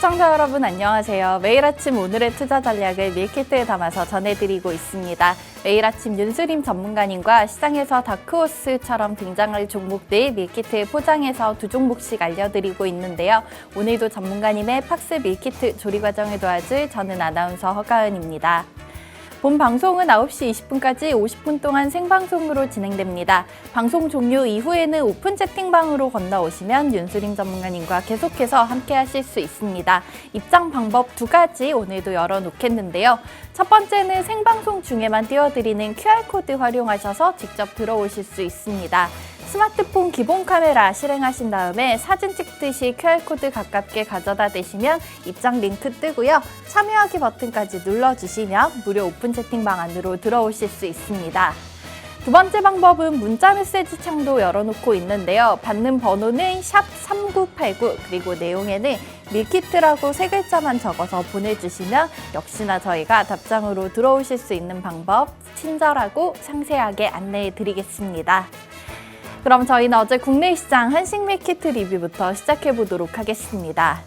시청자 여러분 안녕하세요. 매일 아침 오늘의 투자 전략을 밀키트에 담아서 전해드리고 있습니다. 매일 아침 윤수림 전문가님과 시장에서 다크호스처럼 등장할 종목들 밀키트에 포장해서 2종목씩 알려드리고 있는데요. 오늘도 전문가님의 팍스 밀키트 조리 과정을 도와줄 저는 아나운서 허가은입니다. 본 방송은 9시 20분까지 50분 동안 생방송으로 진행됩니다. 방송 종료 이후에는 오픈 채팅방으로 건너오시면 윤수림 전문가님과 계속해서 함께 하실 수 있습니다. 입장 방법 2가지 오늘도 열어놓겠는데요. 첫 번째는 생방송 중에만 띄워드리는 QR코드 활용하셔서 직접 들어오실 수 있습니다. 스마트폰 기본 카메라 실행하신 다음에 사진 찍듯이 QR코드 가깝게 가져다 대시면 입장 링크 뜨고요. 참여하기 버튼까지 눌러주시면 무료 오픈 채팅방 안으로 들어오실 수 있습니다. 두 번째 방법은 문자 메시지 창도 열어놓고 있는데요. 받는 번호는 샵 3989 그리고 내용에는 밀키트라고 3글자만 적어서 보내주시면 역시나 저희가 답장으로 들어오실 수 있는 방법 친절하고 상세하게 안내해 드리겠습니다. 그럼 저희는 어제 국내 시장 한식 밀키트 리뷰부터 시작해 보도록 하겠습니다.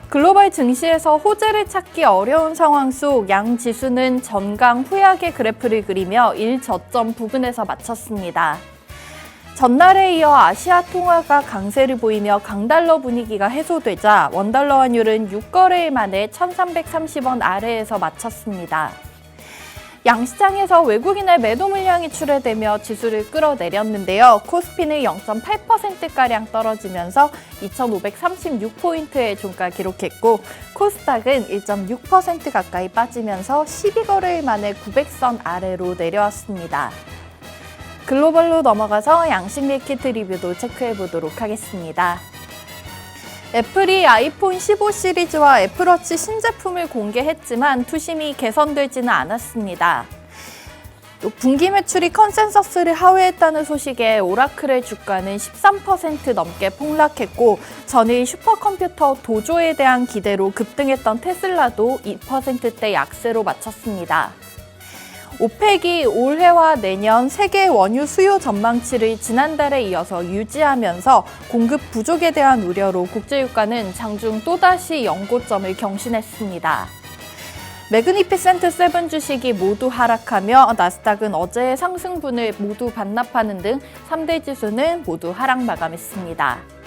글로벌 증시에서 호재를 찾기 어려운 상황 속 양 지수는 전강 후약의 그래프를 그리며 1저점 부근에서 마쳤습니다. 전날에 이어 아시아 통화가 강세를 보이며 강달러 분위기가 해소되자 원달러 환율은 6거래일 만에 1,330원 아래에서 마쳤습니다. 양시장에서 외국인의 매도 물량이 출회되며 지수를 끌어내렸는데요. 코스피는 0.8%가량 떨어지면서 2,536포인트의 종가 기록했고 코스닥은 1.6% 가까이 빠지면서 12거래일 만에 900선 아래로 내려왔습니다. 글로벌로 넘어가서 양식 밀키트 리뷰도 체크해 보도록 하겠습니다. 애플이 아이폰 15 시리즈와 애플워치 신제품을 공개했지만 투심이 개선되지는 않았습니다. 또 분기 매출이 컨센서스를 하회했다는 소식에 오라클의 주가는 13% 넘게 폭락했고 전일 슈퍼컴퓨터 도조에 대한 기대로 급등했던 테슬라도 2%대 약세로 마쳤습니다. 오펙이 올해와 내년 세계 원유 수요 전망치를 지난달에 이어서 유지하면서 공급 부족에 대한 우려로 국제유가는 장중 또다시 연고점을 경신했습니다. 매그니피센트 7 주식이 모두 하락하며 나스닥은 어제의 상승분을 모두 반납하는 등 3대 지수는 모두 하락 마감했습니다.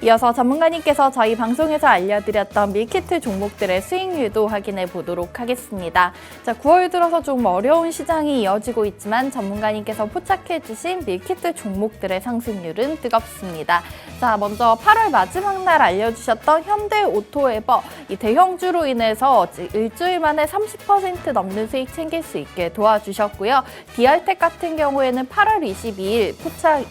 이어서 전문가님께서 저희 방송에서 알려드렸던 밀키트 종목들의 수익률도 확인해 보도록 하겠습니다. 자, 9월 들어서 좀 어려운 시장이 이어지고 있지만 전문가님께서 포착해 주신 밀키트 종목들의 상승률은 뜨겁습니다. 자, 먼저 8월 마지막 날 알려주셨던 현대오토에버 이 대형주로 인해서 일주일 만에 30% 넘는 수익 챙길 수 있게 도와주셨고요. 디알텍 같은 경우에는 8월 22일 포착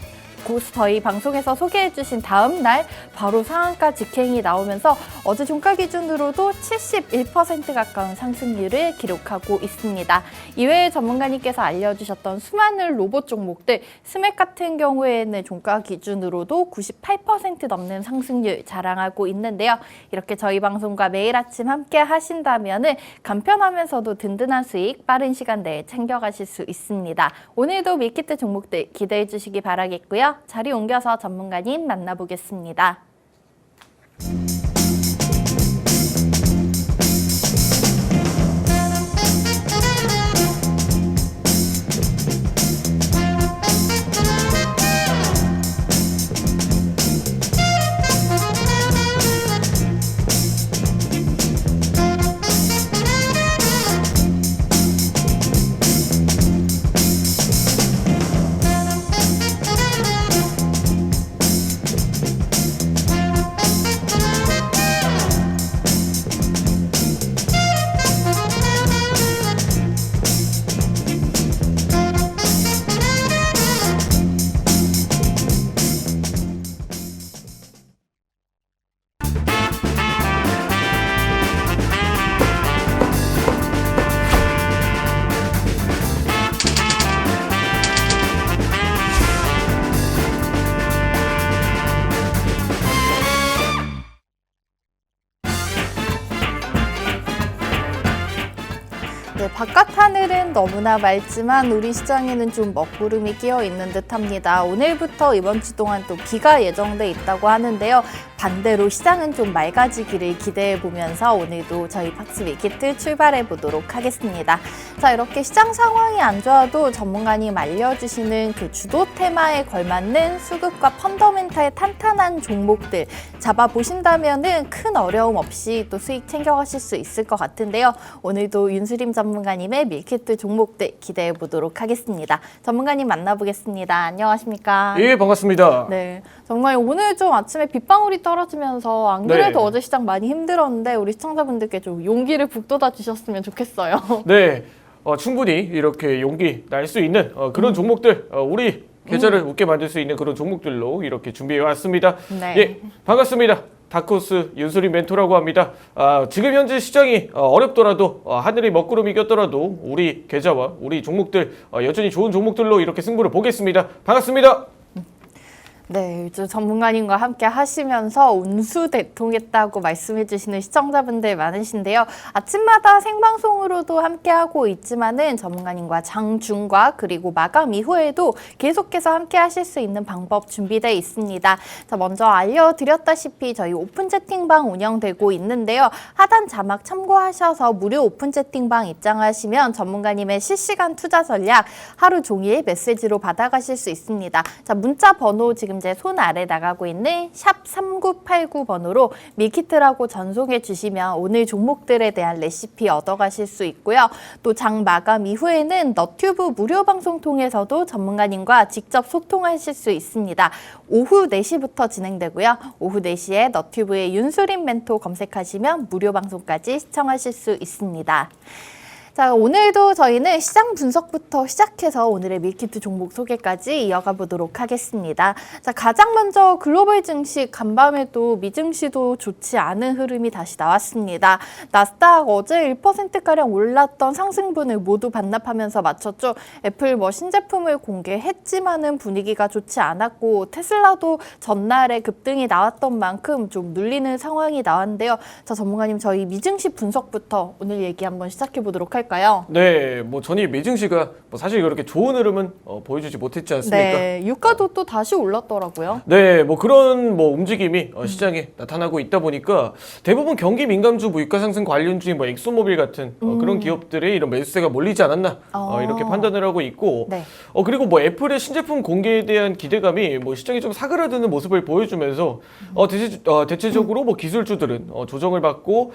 저희 방송에서 소개해주신 다음 날 바로 상한가 직행이 나오면서 어제 종가 기준으로도 71% 가까운 상승률을 기록하고 있습니다. 이외에 전문가님께서 알려주셨던 수많은 로봇 종목들 스맥 같은 경우에는 종가 기준으로도 98% 넘는 상승률 자랑하고 있는데요. 이렇게 저희 방송과 매일 아침 함께 하신다면 간편하면서도 든든한 수익 빠른 시간 내에 챙겨가실 수 있습니다. 오늘도 밀키트 종목들 기대해 주시기 바라겠고요. 자리 옮겨서 전문가님 만나보겠습니다. 바깥 하늘은 너무나 맑지만 우리 시장에는 좀 먹구름이 끼어 있는 듯합니다. 오늘부터 이번 주 동안 또 비가 예정돼 있다고 하는데요. 반대로 시장은 좀 맑아지기를 기대해 보면서 오늘도 저희 팍스 밀키트 출발해 보도록 하겠습니다. 자, 이렇게 시장 상황이 안 좋아도 전문가님 알려주시는 그 주도 테마에 걸맞는 수급과 펀더멘탈 탄탄한 종목들 잡아보신다면은 큰 어려움 없이 또 수익 챙겨가실 수 있을 것 같은데요. 오늘도 윤수림 전문가님의 밀키트 종목들 기대해 보도록 하겠습니다. 전문가님 만나보겠습니다. 안녕하십니까? 예, 반갑습니다. 네, 정말 오늘 좀 아침에 빗방울이 떨어지면서 안 그래도 네. 어제 시장 많이 힘들었는데 우리 시청자분들께 좀 용기를 북돋아 주셨으면 좋겠어요. 네, 충분히 이렇게 용기 날 수 있는 그런 종목들, 우리 계좌를 웃게 만들 수 있는 그런 종목들로 이렇게 준비해 왔습니다. 네. 예, 반갑습니다. 다크호스 윤수림 멘토라고 합니다. 지금 현재 시장이 어렵더라도 하늘이 먹구름 이겼더라도 우리 계좌와 우리 종목들 여전히 좋은 종목들로 이렇게 승부를 보겠습니다. 반갑습니다. 네, 요즘 전문가님과 함께 하시면서 운수대통했다고 말씀해 주시는 시청자분들 많으신데요. 아침마다 생방송으로도 함께하고 있지만은 전문가님과 장중과 그리고 마감 이후에도 계속해서 함께 하실 수 있는 방법 준비되어 있습니다. 자, 먼저 알려드렸다시피 저희 오픈 채팅방 운영되고 있는데요. 하단 자막 참고하셔서 무료 오픈 채팅방 입장하시면 전문가님의 실시간 투자 전략 하루 종일 메시지로 받아가실 수 있습니다. 자, 문자 번호 지금 제 손 아래 나가고 있는 샵 3989번으로 밀키트라고 전송해 주시면 오늘 종목들에 대한 레시피 얻어가실 수 있고요. 또 장 마감 이후에는 너튜브 무료 방송 통해서도 전문가님과 직접 소통하실 수 있습니다. 오후 4시부터 진행되고요. 오후 4시에 너튜브에 윤수림 멘토 검색하시면 무료 방송까지 시청하실 수 있습니다. 자, 오늘도 저희는 시장 분석부터 시작해서 오늘의 밀키트 종목 소개까지 이어가 보도록 하겠습니다. 자, 가장 먼저 글로벌 증시 간밤에도 미증시도 좋지 않은 흐름이 다시 나왔습니다. 나스닥 어제 1%가량 올랐던 상승분을 모두 반납하면서 마쳤죠. 애플 신제품을 공개했지만은 분위기가 좋지 않았고 테슬라도 전날에 급등이 나왔던 만큼 좀 눌리는 상황이 나왔는데요. 자, 전문가님 저희 미증시 분석부터 오늘 얘기 한번 시작해 보도록 할까요? 네, 전일 미증시가 사실 그렇게 좋은 흐름은 보여주지 못했지 않습니까? 네, 유가도 또 다시 올랐더라고요. 네, 그런 움직임이 시장에 나타나고 있다 보니까 대부분 경기 민감주 유가 상승 관련주인 엑소모빌 같은 그런 기업들의 이런 매수세가 몰리지 않았나 이렇게 판단을 하고 있고, 네. 그리고 애플의 신제품 공개에 대한 기대감이 시장이 좀 사그라드는 모습을 보여주면서 대체적으로 기술주들은 조정을 받고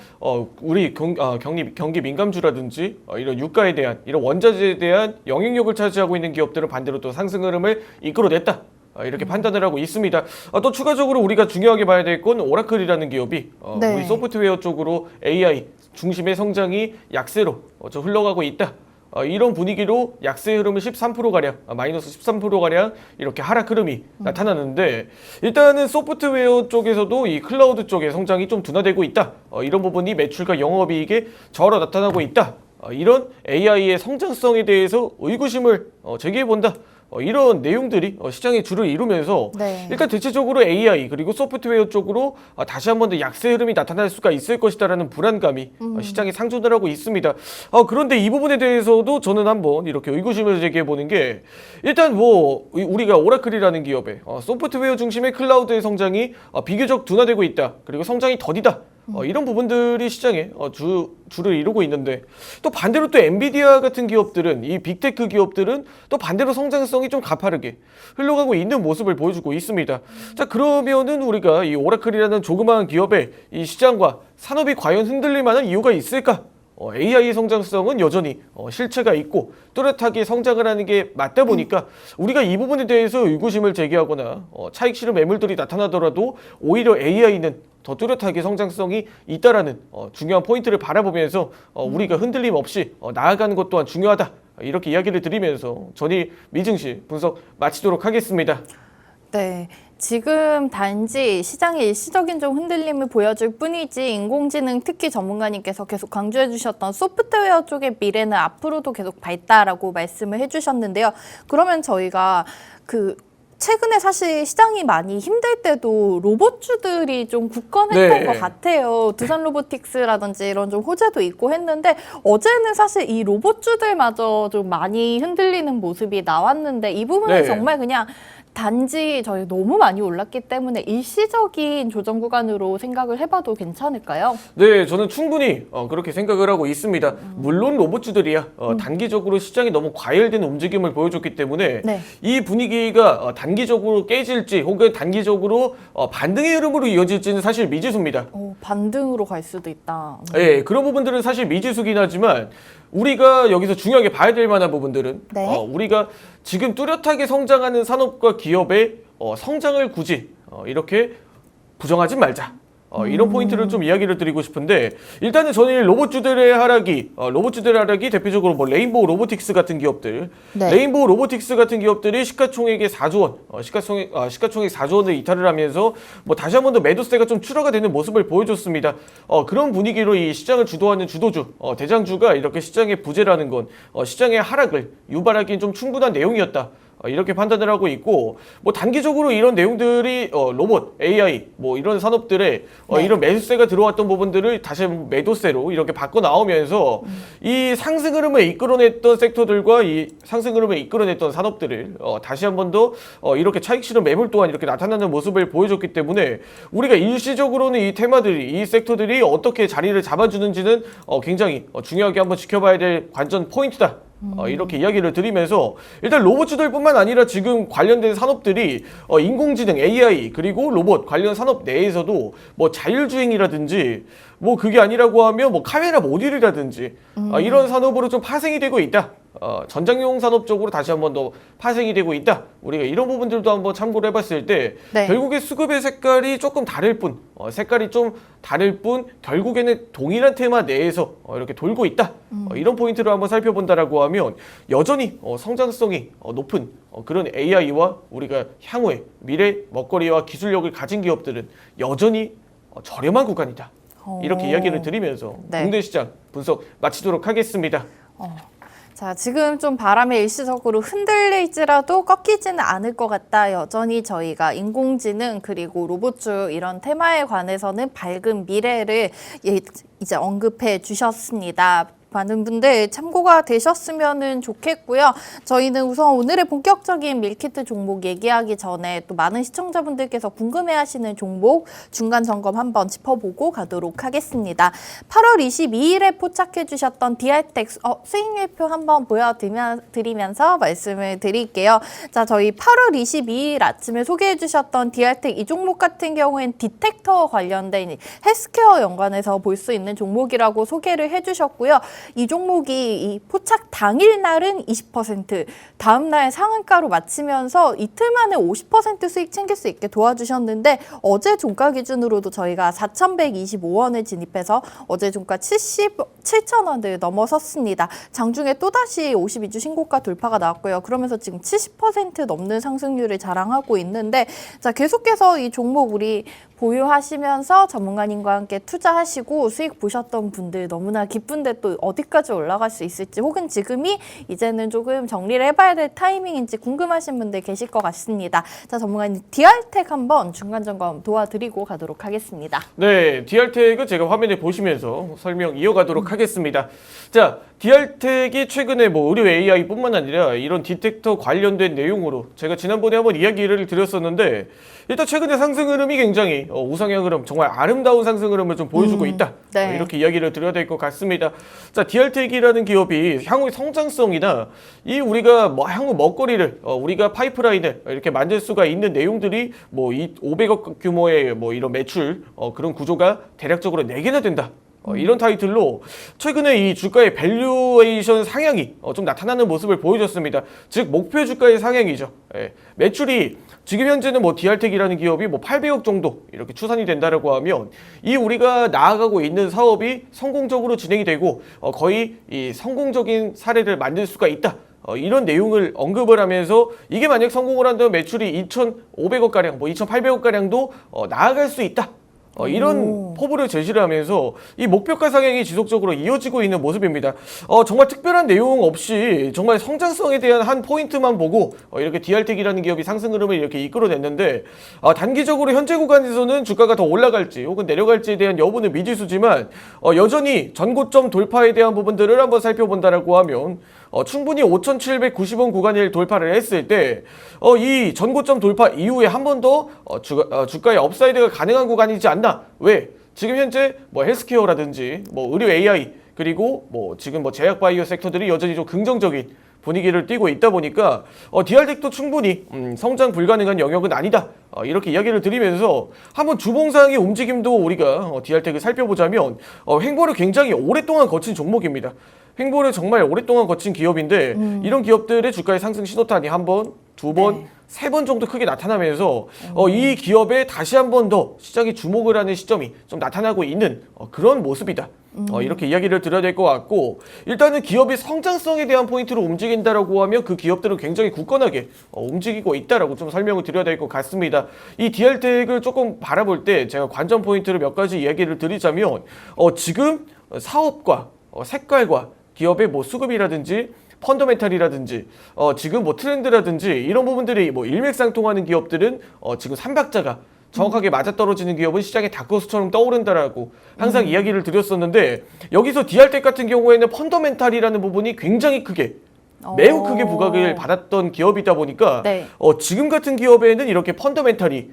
우리 경기 민감주라든지 이런 유가에 대한 이런 원자재에 대한 영향력을 차지하고 있는 기업들은 반대로 또 상승 흐름을 이끌어냈다. 이렇게 판단을 하고 있습니다. 또 추가적으로 우리가 중요하게 봐야 될 건 오라클이라는 기업이 네. 우리 소프트웨어 쪽으로 AI 중심의 성장이 약세로 좀 흘러가고 있다. 이런 분위기로 약세 흐름은 13%가량, 마이너스 13%가량 이렇게 하락 흐름이 나타나는데, 일단은 소프트웨어 쪽에서도 이 클라우드 쪽의 성장이 좀 둔화되고 있다. 이런 부분이 매출과 영업이익에 저하로 나타나고 있다. 이런 AI의 성장성에 대해서 의구심을 제기해본다. 이런 내용들이 시장의 주를 이루면서 네. 일단 대체적으로 AI 그리고 소프트웨어 쪽으로 다시 한번 더 약세 흐름이 나타날 수가 있을 것이다라는 불안감이 시장에 상존을 하고 있습니다. 그런데 이 부분에 대해서도 저는 한번 이렇게 의구심을 제기해보는 게, 일단 우리가 오라클이라는 기업의 소프트웨어 중심의 클라우드의 성장이 비교적 둔화되고 있다. 그리고 성장이 더디다. 이런 부분들이 시장에 주를 이루고 있는데, 또 반대로 또 엔비디아 같은 기업들은, 이 빅테크 기업들은 또 반대로 성장성이 좀 가파르게 흘러가고 있는 모습을 보여주고 있습니다. 자, 그러면은 우리가 이 오라클이라는 조그마한 기업의 이 시장과 산업이 과연 흔들릴 만한 이유가 있을까? AI 성장성은 여전히 실체가 있고 뚜렷하게 성장을 하는 게 맞다 보니까 우리가 이 부분에 대해서 의구심을 제기하거나 차익 실현 매물들이 나타나더라도 오히려 AI는 더 뚜렷하게 성장성이 있다라는 중요한 포인트를 바라보면서 우리가 흔들림 없이 나아가는 것 또한 중요하다. 이렇게 이야기를 드리면서 전일 미증시 분석 마치도록 하겠습니다. 네. 지금 단지 시장의 일시적인 좀 흔들림을 보여줄 뿐이지 인공지능 특히 전문가님께서 계속 강조해 주셨던 소프트웨어 쪽의 미래는 앞으로도 계속 밝다라고 말씀을 해주셨는데요. 그러면 저희가 최근에 사실 시장이 많이 힘들 때도 로봇주들이 좀 굳건했던 것 같아요. 두산 로보틱스라든지 이런 좀 호재도 있고 했는데 어제는 사실 이 로봇주들마저 좀 많이 흔들리는 모습이 나왔는데 이 부분은 정말 그냥 단지 저희 너무 많이 올랐기 때문에 일시적인 조정 구간으로 생각을 해봐도 괜찮을까요? 네, 저는 충분히 그렇게 생각을 하고 있습니다. 물론 로봇주들이야 단기적으로 시장이 너무 과열된 움직임을 보여줬기 때문에 네. 이 분위기가 단기적으로 깨질지 혹은 단기적으로 반등의 흐름으로 이어질지는 사실 미지수입니다. 반등으로 갈 수도 있다. 예, 그런 부분들은 사실 미지수긴 하지만 우리가 여기서 중요하게 봐야 될 만한 부분들은 네. 우리가 지금 뚜렷하게 성장하는 산업과 기업의 성장을 굳이 이렇게 부정하지 말자. 이런 포인트를 좀 이야기를 드리고 싶은데 일단은 저는 로봇주들의 하락이 대표적으로 뭐 레인보우 로보틱스 같은 기업들, 네. 레인보우 로보틱스 같은 기업들이 시가총액의 4조 원, 시가총액 4조 원을 이탈을 하면서 뭐 다시 한 번 더 매도세가 좀 추가가 되는 모습을 보여줬습니다. 그런 분위기로 이 시장을 주도하는 주도주, 대장주가 이렇게 시장의 부재라는 건 시장의 하락을 유발하기엔 좀 충분한 내용이었다. 이렇게 판단을 하고 있고 뭐 단기적으로 이런 내용들이 로봇, AI 뭐 이런 산업들에 네. 이런 매수세가 들어왔던 부분들을 다시 한번 매도세로 이렇게 바꿔 나오면서 이 상승 흐름을 이끌어냈던 섹터들과 이 상승 흐름을 이끌어냈던 산업들을 다시 한 번 더 이렇게 차익 실현 매물 또한 이렇게 나타나는 모습을 보여줬기 때문에 우리가 일시적으로는 이 테마들이 이 섹터들이 어떻게 자리를 잡아주는지는 굉장히 중요하게 한번 지켜봐야 될 관전 포인트다. 이렇게 이야기를 드리면서 일단 로봇주들뿐만 아니라 지금 관련된 산업들이 인공지능, AI 그리고 로봇 관련 산업 내에서도 뭐 자율주행이라든지 뭐 그게 아니라고 하면 뭐 카메라 모듈이라든지 이런 산업으로 좀 파생이 되고 있다. 전장용 산업 쪽으로 다시 한번 더 파생이 되고 있다. 우리가 이런 부분들도 한번 참고를 해봤을 때 네. 결국에 수급의 색깔이 조금 다를 뿐, 색깔이 좀 다를 뿐 결국에는 동일한 테마 내에서 이렇게 돌고 있다. 이런 포인트를 한번 살펴본다라고 하면 여전히 성장성이 높은 그런 AI와 우리가 향후에 미래 먹거리와 기술력을 가진 기업들은 여전히 저렴한 구간이다. 이렇게 이야기를 드리면서 네. 국내 시장 분석 마치도록 하겠습니다. 자, 지금 좀 바람에 일시적으로 흔들릴지라도 꺾이지는 않을 것 같다. 여전히 저희가 인공지능 그리고 로봇주 이런 테마에 관해서는 밝은 미래를 이제 언급해 주셨습니다. 많은 분들 참고가 되셨으면 좋겠고요. 저희는 우선 오늘의 본격적인 밀키트 종목 얘기하기 전에 또 많은 시청자분들께서 궁금해하시는 종목 중간 점검 한번 짚어보고 가도록 하겠습니다. 8월 22일에 포착해 주셨던 DR텍 수익률표 한번 보여드리면서 말씀을 드릴게요. 자, 저희 8월 22일 아침에 소개해 주셨던 DR텍 이 종목 같은 경우엔 디텍터 관련된 헬스케어 연관해서 볼 수 있는 종목이라고 소개를 해주셨고요. 이 종목이 이 포착 당일 날은 20%, 다음 날 상한가로 마치면서 이틀 만에 50% 수익 챙길 수 있게 도와주셨는데 어제 종가 기준으로도 저희가 4,125원에 진입해서 어제 종가 77,000원을 넘어섰습니다. 장중에 또다시 52주 신고가 돌파가 나왔고요. 그러면서 지금 70% 넘는 상승률을 자랑하고 있는데 자, 계속해서 이 종목 우리 보유하시면서 전문가님과 함께 투자하시고 수익 보셨던 분들 너무나 기쁜데 또 어디까지 올라갈 수 있을지 혹은 지금이 이제는 조금 정리를 해봐야 될 타이밍인지 궁금하신 분들 계실 것 같습니다. 자, 전문가님 DR텍 한번 중간 점검 도와드리고 가도록 하겠습니다. 네, DR텍은 제가 화면에 보시면서 설명 이어가도록 하겠습니다. 자, DR텍이 최근에 뭐 의료 AI뿐만 아니라 이런 디텍터 관련된 내용으로 제가 지난번에 한번 이야기를 드렸었는데 일단 최근에 상승 흐름이 굉장히 우상향 흐름, 정말 아름다운 상승 흐름을 좀 보여주고 있다. 네. 이렇게 이야기를 드려야 될 것 같습니다. 자, DR텍이라는 기업이 향후 성장성이나 이 우리가 뭐 향후 먹거리를 우리가 파이프라인을 이렇게 만들 수가 있는 내용들이 뭐 이 500억 규모의 뭐 이런 매출 그런 구조가 대략적으로 4개나 된다. 이런 타이틀로 최근에 이 주가의 밸류에이션 상향이 좀 나타나는 모습을 보여줬습니다. 즉 목표 주가의 상향이죠. 예. 매출이 지금 현재는 뭐 DR텍이라는 기업이 뭐 800억 정도 이렇게 추산이 된다라고 하면 이 우리가 나아가고 있는 사업이 성공적으로 진행이 되고 거의 이 성공적인 사례를 만들 수가 있다. 이런 내용을 언급을 하면서 이게 만약 성공을 한다면 매출이 2,500억 가량, 뭐 2,800억 가량도 나아갈 수 있다. 이런 포부를 제시를 하면서 이 목표가 상향이 지속적으로 이어지고 있는 모습입니다. 정말 특별한 내용 없이 정말 성장성에 대한 한 포인트만 보고 이렇게 DR텍이라는 기업이 상승 흐름을 이렇게 이끌어냈는데 단기적으로 현재 구간에서는 주가가 더 올라갈지 혹은 내려갈지에 대한 여부는 미지수지만 여전히 전고점 돌파에 대한 부분들을 한번 살펴본다라고 하면 충분히 5,790원 구간을 돌파를 했을 때 이 전고점 돌파 이후에 한 번 더 주가의 업사이드가 가능한 구간이지 않나. 왜? 지금 현재 뭐 헬스케어라든지 뭐 의료 AI 그리고 뭐 지금 뭐 제약 바이오 섹터들이 여전히 좀 긍정적인 분위기를 띠고 있다 보니까 DR텍도 충분히 성장 불가능한 영역은 아니다. 이렇게 이야기를 드리면서 한번 주봉상의 움직임도 우리가 DR텍을 살펴보자면 횡보를 굉장히 오랫동안 거친 종목입니다. 횡보를 정말 오랫동안 거친 기업인데 이런 기업들의 주가의 상승 신호탄이 한 번, 두 번, 네. 세 번 정도 크게 나타나면서 이 기업에 다시 한 번 더 시장이 주목을 하는 시점이 좀 나타나고 있는 그런 모습이다. 이렇게 이야기를 드려야 될 것 같고 일단은 기업의 성장성에 대한 포인트로 움직인다라고 하면 그 기업들은 굉장히 굳건하게 움직이고 있다라고 좀 설명을 드려야 될 것 같습니다. 이 DR텍을 조금 바라볼 때 제가 관전 포인트를 몇 가지 이야기를 드리자면 지금 사업과 색깔과 기업의 뭐 수급이라든지 펀더멘탈이라든지 지금 뭐 트렌드라든지 이런 부분들이 뭐 일맥상통하는 기업들은 지금 삼박자가 정확하게 맞아떨어지는 기업은 시장의 다크호스처럼 떠오른다라고 항상 이야기를 드렸었는데 여기서 DR텍 같은 경우에는 펀더멘탈이라는 부분이 굉장히 크게 매우 크게 부각을 받았던 기업이다 보니까 네. 지금 같은 기업에는 이렇게 펀더멘탈이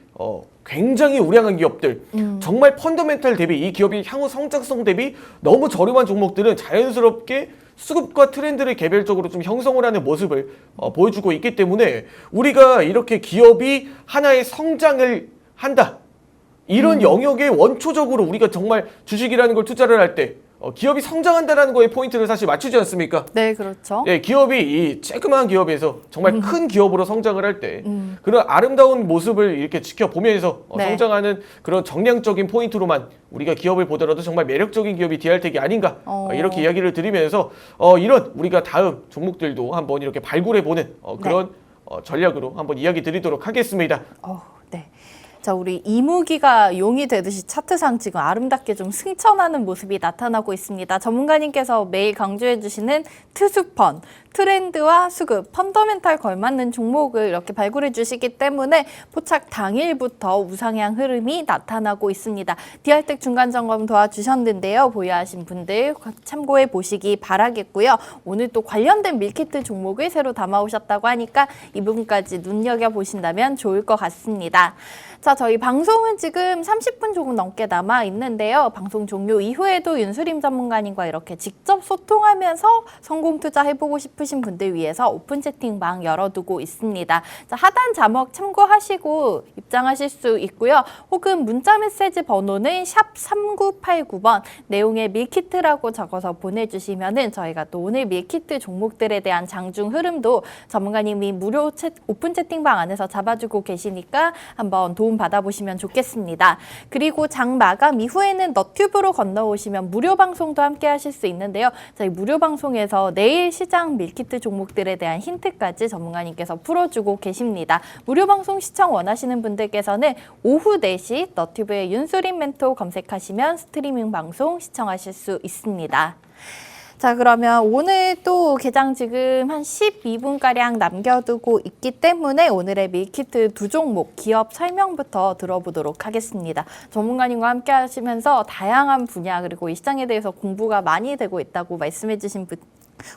굉장히 우량한 기업들 정말 펀더멘탈 대비 이 기업이 향후 성장성 대비 너무 저렴한 종목들은 자연스럽게 수급과 트렌드를 개별적으로 좀 형성을 하는 모습을 보여주고 있기 때문에 우리가 이렇게 기업이 하나의 성장을 한다 이런 영역에 원초적으로 우리가 정말 주식이라는 걸 투자를 할 때 기업이 성장한다는 거에 포인트를 사실 맞추지 않습니까? 네, 그렇죠. 예, 기업이 이 쬐끄만 기업에서 정말 큰 기업으로 성장을 할 때 그런 아름다운 모습을 이렇게 지켜보면서 네. 성장하는 그런 정량적인 포인트로만 우리가 기업을 보더라도 정말 매력적인 기업이 DR텍이 아닌가 이렇게 이야기를 드리면서 이런 우리가 다음 종목들도 한번 이렇게 발굴해보는 그런 전략으로 한번 이야기 드리도록 하겠습니다. 네. 자, 우리 이무기가 용이 되듯이 차트상 지금 아름답게 좀 승천하는 모습이 나타나고 있습니다. 전문가님께서 매일 강조해 주시는 트수펀, 트렌드와 수급, 펀더멘탈 걸맞는 종목을 이렇게 발굴해 주시기 때문에 포착 당일부터 우상향 흐름이 나타나고 있습니다. DR텍 중간 점검 도와주셨는데요. 보유하신 분들 참고해 보시기 바라겠고요. 오늘 또 관련된 밀키트 종목을 새로 담아오셨다고 하니까 이 부분까지 눈여겨보신다면 좋을 것 같습니다. 자, 저희 방송은 지금 30분 조금 넘게 남아 있는데요. 방송 종료 이후에도 윤수림 전문가님과 이렇게 직접 소통하면서 성공 투자해보고 싶으신 분들 위해서 오픈 채팅방 열어두고 있습니다. 자, 하단 자막 참고하시고 입장하실 수 있고요. 혹은 문자 메시지 번호는 샵 3989번 내용에 밀키트라고 적어서 보내주시면은 저희가 또 오늘 밀키트 종목들에 대한 장중 흐름도 전문가님이 무료 오픈 채팅방 안에서 잡아주고 계시니까 한번 도움 받아보시면 좋겠습니다. 그리고 장 마감 이후에는 너튜브로 건너오시면 무료 방송도 함께 하실 수 있는데요. 저희 무료 방송에서 내일 시장 밀키트 종목들에 대한 힌트까지 전문가님께서 풀어주고 계십니다. 무료 방송 시청 원하시는 분들께서는 오후 4시 너튜브에 윤수림 멘토 검색하시면 스트리밍 방송 시청하실 수 있습니다. 자, 그러면 오늘 또 개장 지금 한 12분가량 남겨두고 있기 때문에 오늘의 밀키트 두 종목 기업 설명부터 들어보도록 하겠습니다. 전문가님과 함께 하시면서 다양한 분야 그리고 이 시장에 대해서 공부가 많이 되고 있다고 말씀해 주신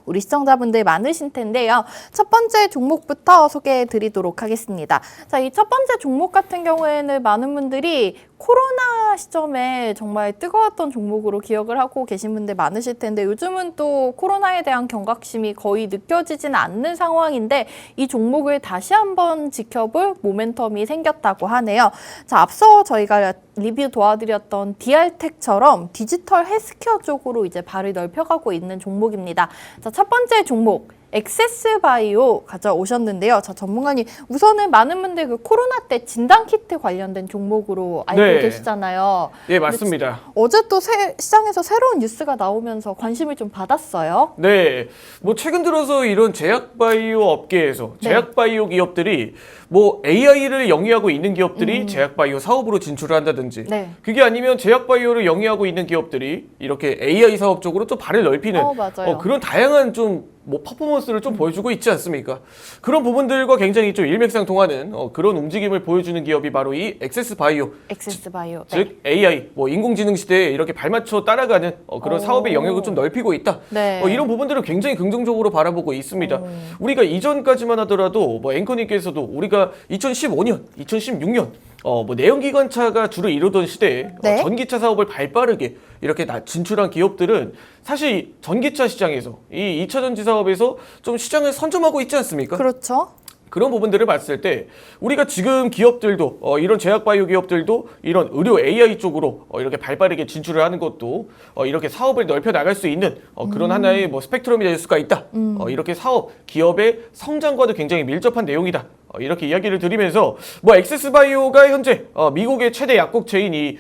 우리 시청자분들 많으신 텐데요. 첫 번째 종목부터 소개해 드리도록 하겠습니다. 자, 이 첫 번째 종목 같은 경우에는 많은 분들이 코로나 시점에 정말 뜨거웠던 종목으로 기억을 하고 계신 분들 많으실 텐데 요즘은 또 코로나에 대한 경각심이 거의 느껴지지는 않는 상황인데 이 종목을 다시 한번 지켜볼 모멘텀이 생겼다고 하네요. 자, 앞서 저희가 리뷰 도와드렸던 DR텍처럼 디지털 헬스케어 쪽으로 이제 발을 넓혀가고 있는 종목입니다. 자, 첫 번째 종목 엑세스 바이오 가져오셨는데요. 자, 전문가님, 우선은 많은 분들 그 코로나 때 진단키트 관련된 종목으로 알고 네. 계시잖아요. 예, 맞습니다. 어제 또 시장에서 새로운 뉴스가 나오면서 관심을 좀 받았어요. 네, 뭐 최근 들어서 이런 제약바이오 업계에서 네. 제약바이오 기업들이 뭐 AI를 영위하고 있는 기업들이 제약바이오 사업으로 진출을 한다든지 네. 그게 아니면 제약바이오를 영위하고 있는 기업들이 이렇게 AI 사업 쪽으로 또 발을 넓히는 맞아요. 그런 다양한 좀 뭐 퍼포먼스를 좀 보여주고 있지 않습니까? 그런 부분들과 굉장히 좀 일맥상통하는 그런 움직임을 보여주는 기업이 바로 이 엑세스 바이오, 엑세스 바이오. 네. 즉 AI, 뭐 인공지능 시대에 이렇게 발맞춰 따라가는 그런 사업의 영역을 좀 넓히고 있다. 네. 이런 부분들을 굉장히 긍정적으로 바라보고 있습니다. 우리가 이전까지만 하더라도 뭐 앵커님께서도 우리가 2015년, 2016년 뭐 내연기관차가 주로 이루던 시대에 네. 전기차 사업을 발빠르게 이렇게 진출한 기업들은 사실 전기차 시장에서 이 2차 전지 사업에서 좀 시장을 선점하고 있지 않습니까? 그렇죠. 그런 부분들을 봤을 때 우리가 지금 기업들도 이런 제약바이오 기업들도 이런 의료 AI 쪽으로 이렇게 발빠르게 진출을 하는 것도 이렇게 사업을 넓혀 나갈 수 있는 그런 하나의 뭐 스펙트럼이 될 수가 있다. 이렇게 사업 기업의 성장과도 굉장히 밀접한 내용이다. 이렇게 이야기를 드리면서 뭐 엑세스바이오가 현재 미국의 최대 약국체인 이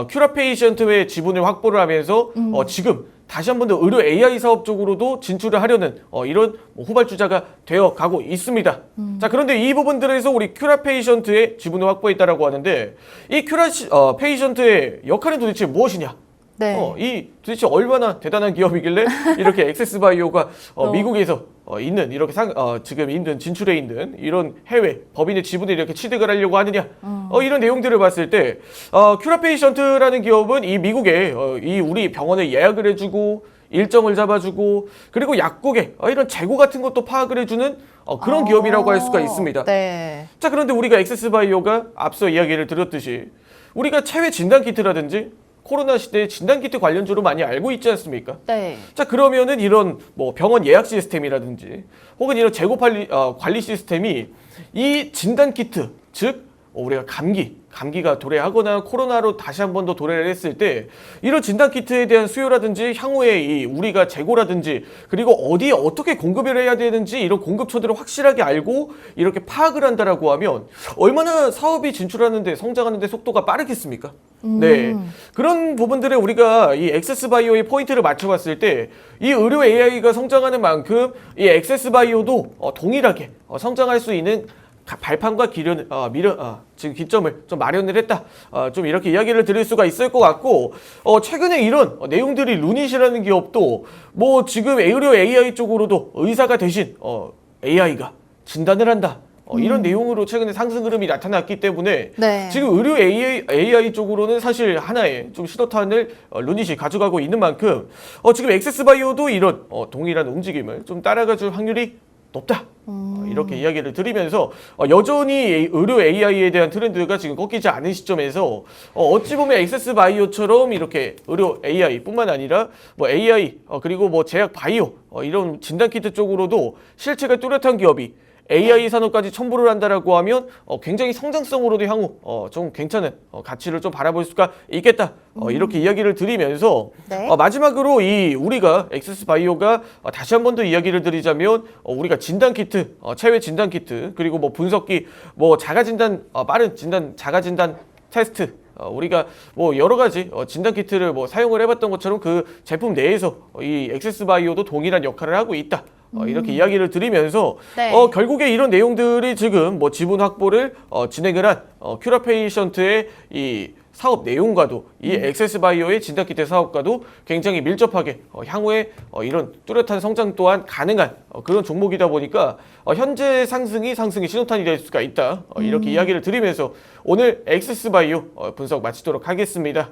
큐라페이션트의 지분을 확보를 하면서 지금 다시 한 번 더 의료 AI 사업 쪽으로도 진출을 하려는 이런 후발주자가 되어 가고 있습니다. 자, 그런데 이 부분들에서 우리 큐라페이션트의 지분을 확보했다라고 하는데 이 큐라페이션트의 역할은 도대체 무엇이냐? 네. 이 도대체 얼마나 대단한 기업이길래 이렇게 엑세스바이오가 미국에서 있는 이렇게 지금 있는 진출해 있는 이런 해외 법인의 지분을 이렇게 취득을 하려고 하느냐 이런 내용들을 봤을 때 큐라페이션트라는 기업은 이 미국에 이 우리 병원에 예약을 해주고 일정을 잡아주고 그리고 약국에 이런 재고 같은 것도 파악을 해주는 그런 기업이라고 할 수가 있습니다. 네. 자, 그런데 우리가 엑세스바이오가 앞서 이야기를 드렸듯이 우리가 체외 진단키트라든지 코로나 시대에 진단키트 관련주로 많이 알고 있지 않습니까? 네. 자, 그러면은 이런 뭐 병원 예약 시스템이라든지 혹은 이런 재고 관리 시스템이 이 진단키트, 즉 우리가 감기가 도래하거나 코로나로 다시 한 번 더 도래를 했을 때 이런 진단키트에 대한 수요라든지 향후에 이 우리가 재고라든지 그리고 어디에 어떻게 공급을 해야 되는지 이런 공급처들을 확실하게 알고 이렇게 파악을 한다라고 하면 얼마나 사업이 진출하는데 성장하는데 속도가 빠르겠습니까? 네, 그런 부분들에 우리가 이 엑세스바이오의 포인트를 맞춰봤을 때 이 의료 AI가 성장하는 만큼 이 엑세스바이오도 동일하게 성장할 수 있는 발판과 지금 기점을 좀 마련을 했다. 좀 이렇게 이야기를 드릴 수가 있을 것 같고, 최근에 이런 내용들이 루닛이라는 기업도 뭐 지금 의료 AI 쪽으로도 의사가 대신 AI가 진단을 한다. 이런 내용으로 최근에 상승 흐름이 나타났기 때문에 네. 지금 의료 AI 쪽으로는 사실 하나의 좀 신호탄을 루닛이 가져가고 있는 만큼 지금 엑세스바이오도 이런 동일한 움직임을 좀 따라가줄 확률이 높다. 이렇게 이야기를 드리면서 여전히 의료 AI에 대한 트렌드가 지금 꺾이지 않은 시점에서 어찌 보면 엑세스바이오처럼 이렇게 의료 AI뿐만 아니라 뭐 AI 그리고 뭐 제약 바이오 이런 진단키트 쪽으로도 실체가 뚜렷한 기업이 AI 산업까지 첨부를 한다라고 하면 굉장히 성장성으로도 향후 좀 괜찮은 가치를 좀 바라볼 수가 있겠다. 이렇게 이야기를 드리면서 네. 마지막으로 이 우리가 엑세스바이오가 다시 한 번 더 이야기를 드리자면 우리가 진단키트, 체외 진단키트 그리고 뭐 분석기, 뭐 자가진단, 빠른 진단, 자가진단 테스트 우리가 뭐 여러 가지 진단키트를 뭐 사용을 해봤던 것처럼 그 제품 내에서 이 엑세스바이오도 동일한 역할을 하고 있다. 이렇게 이야기를 드리면서 네. 결국에 이런 내용들이 지금 뭐 지분 확보를 진행을 한 큐라페이션트의 이 사업 내용과도 이 엑세스바이오의 진단키트 사업과도 굉장히 밀접하게 향후에 이런 뚜렷한 성장 또한 가능한 그런 종목이다 보니까 현재 상승이 신호탄이 될 수가 있다. 이렇게 이야기를 드리면서 오늘 엑세스바이오 분석 마치도록 하겠습니다.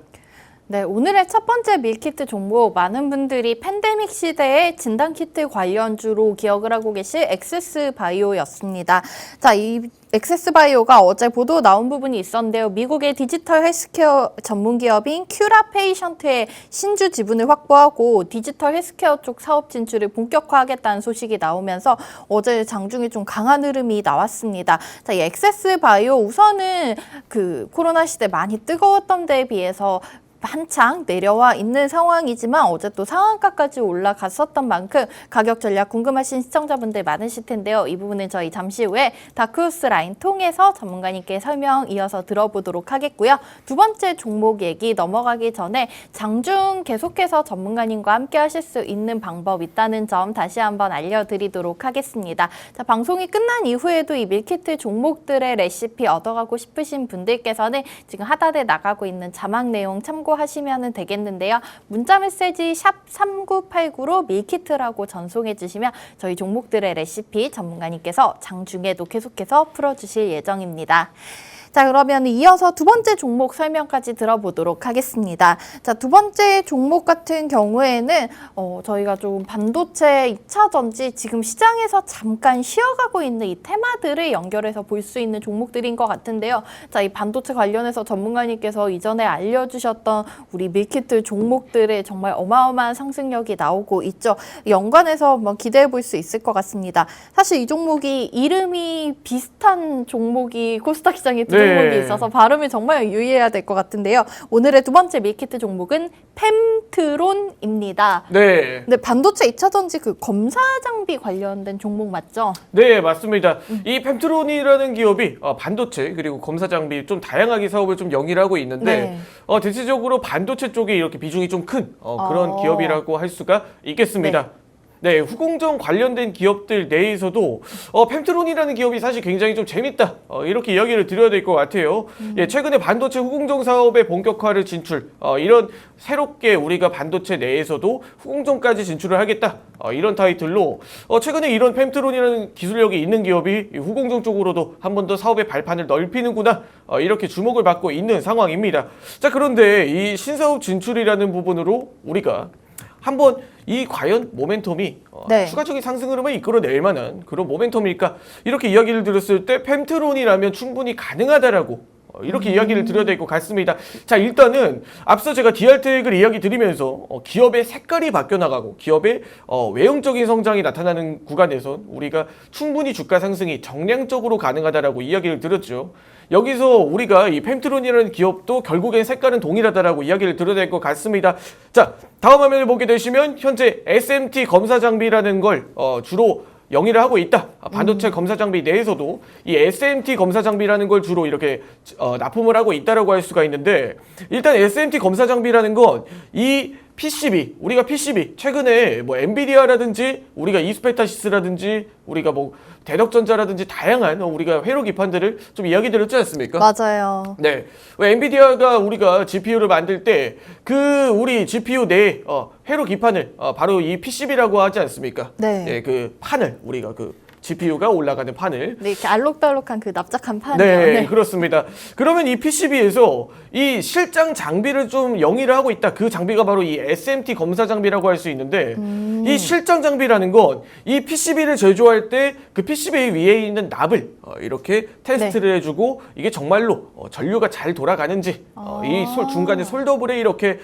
네, 오늘의 첫 번째 밀키트 종목, 많은 분들이 팬데믹 시대의 진단키트 관련주로 기억을 하고 계실 엑세스바이오였습니다. 자, 이 엑세스바이오가 어제 보도 나온 부분이 있었는데요. 미국의 디지털 헬스케어 전문 기업인 큐라페이션트의 신주 지분을 확보하고 디지털 헬스케어 쪽 사업 진출을 본격화하겠다는 소식이 나오면서 어제 장중에 좀 강한 흐름이 나왔습니다. 자, 이 엑세스바이오 우선은 그 코로나 시대 많이 뜨거웠던 데에 비해서 한창 내려와 있는 상황이지만 어제 또 상한가까지 올라갔었던 만큼 가격 전략 궁금하신 시청자분들 많으실 텐데요. 이 부분은 저희 잠시 후에 다크호스 라인 통해서 전문가님께 설명 이어서 들어보도록 하겠고요. 두 번째 종목 얘기 넘어가기 전에 장중 계속해서 전문가님과 함께 하실 수 있는 방법 있다는 점 다시 한번 알려드리도록 하겠습니다. 자, 방송이 끝난 이후에도 이 밀키트 종목들의 레시피 얻어가고 싶으신 분들께서는 지금 하단에 나가고 있는 자막 내용 참고하시면 되겠는데요. 문자 메시지 샵 3989로 밀키트라고 전송해 주시면 저희 종목들의 레시피 전문가님께서 장중에도 계속해서 풀어주실 예정입니다. 자, 그러면 이어서 두 번째 종목 설명까지 들어보도록 하겠습니다. 자, 두 번째 종목 같은 경우에는 저희가 좀 반도체 2차 전지 지금 시장에서 잠깐 쉬어가고 있는 이 테마들을 연결해서 볼 수 있는 종목들인 것 같은데요. 자, 이 반도체 관련해서 전문가님께서 이전에 알려주셨던 우리 밀키트 종목들의 정말 어마어마한 상승력이 나오고 있죠. 연관해서 기대해 볼 수 있을 것 같습니다. 사실 이 종목이 이름이 비슷한 종목이 코스닥 시장에 두 종목이 있어서 발음이 정말 유의해야 될 것 같은데요. 오늘의 두 번째 밀키트 종목은 펜트론입니다. 네. 근데 반도체 2차 전지 그 검사 장비 관련된 종목 맞죠? 네, 맞습니다. 이 펜트론이라는 기업이 반도체 그리고 검사 장비 좀 다양하게 사업을 좀 영위하고 있는데 대체적으로 반도체 쪽에 이렇게 비중이 좀 큰 그런 기업이라고 할 수가 있겠습니다. 네, 후공정 관련된 기업들 내에서도 펜트론이라는 기업이 사실 굉장히 좀 재밌다 이렇게 이야기를 드려야 될 것 같아요. 예, 최근에 반도체 후공정 사업의 본격화를 진출 이런 새롭게 우리가 반도체 내에서도 후공정까지 진출을 하겠다 이런 타이틀로 최근에 이런 펜트론이라는 기술력이 있는 기업이 이 후공정 쪽으로도 한 번 더 사업의 발판을 넓히는구나 이렇게 주목을 받고 있는 상황입니다. 자, 그런데 이 신사업 진출이라는 부분으로 우리가 한번 이 과연 모멘텀이 추가적인 상승 흐름을 이끌어낼 만한 그런 모멘텀일까 이렇게 이야기를 들었을 때 펜트론이라면 충분히 가능하다라고 이렇게 이야기를 드려야 될 것 같습니다. 자, 일단은 앞서 제가 DR텍을 이야기 드리면서 기업의 색깔이 바뀌어나가고 기업의 외형적인 성장이 나타나는 구간에서 우리가 충분히 주가 상승이 정량적으로 가능하다라고 이야기를 드렸죠. 여기서 우리가 이 펜트론이라는 기업도 결국엔 색깔은 동일하다라고 이야기를 드려야 될 것 같습니다. 자, 다음 화면을 보게 되시면 현재 SMT 검사 장비라는 걸 주로 영위를 하고 있다. 반도체 검사 장비 내에서도 이 SMT 검사 장비라는 걸 주로 이렇게 납품을 하고 있다라고 할 수가 있는데, 일단 SMT 검사 장비라는 건 이 PCB, 우리가 PCB 최근에 뭐 엔비디아라든지 우리가 이스페타시스라든지 우리가 뭐 대덕전자라든지 다양한 우리가 회로 기판들을 좀 이야기 드렸지 않습니까? 맞아요. 네, 왜 엔비디아가 우리가 GPU를 만들 때 그 우리 GPU 내 회로 기판을 바로 이 PCB라고 하지 않습니까? 네. 네, 그 판을 우리가 그 GPU가 올라가는 판을 네, 이렇게 알록달록한 그 납작한 판이요. 네, 그렇습니다. 그러면 이 PCB에서 이 실장 장비를 좀 영위를 하고 있다. 그 장비가 바로 이 SMT 검사 장비라고 할 수 있는데 이 실장 장비라는 건 이 PCB를 제조할 때 그 PCB 위에 있는 납을 이렇게 테스트를 해주고 이게 정말로 전류가 잘 돌아가는지 이 중간에 솔더블에 이렇게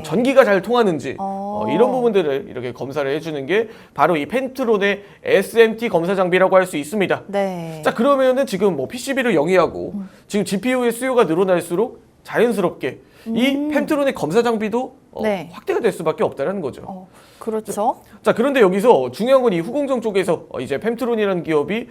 전기가 잘 통하는지 이런 부분들을 이렇게 검사를 해주는 게 바로 이 펜트론의 SMT 검사 장비라고 할 수 있습니다. 네. 자, 그러면은 지금 뭐 PCB를 영위하고 지금 GPU의 수요가 늘어날수록 자연스럽게 이 펜트론의 검사 장비도 확대가 될 수밖에 없다는 거죠. 그렇죠. 자, 그런데 여기서 중요한 건 이 후공정 쪽에서 이제 펜트론이라는 기업이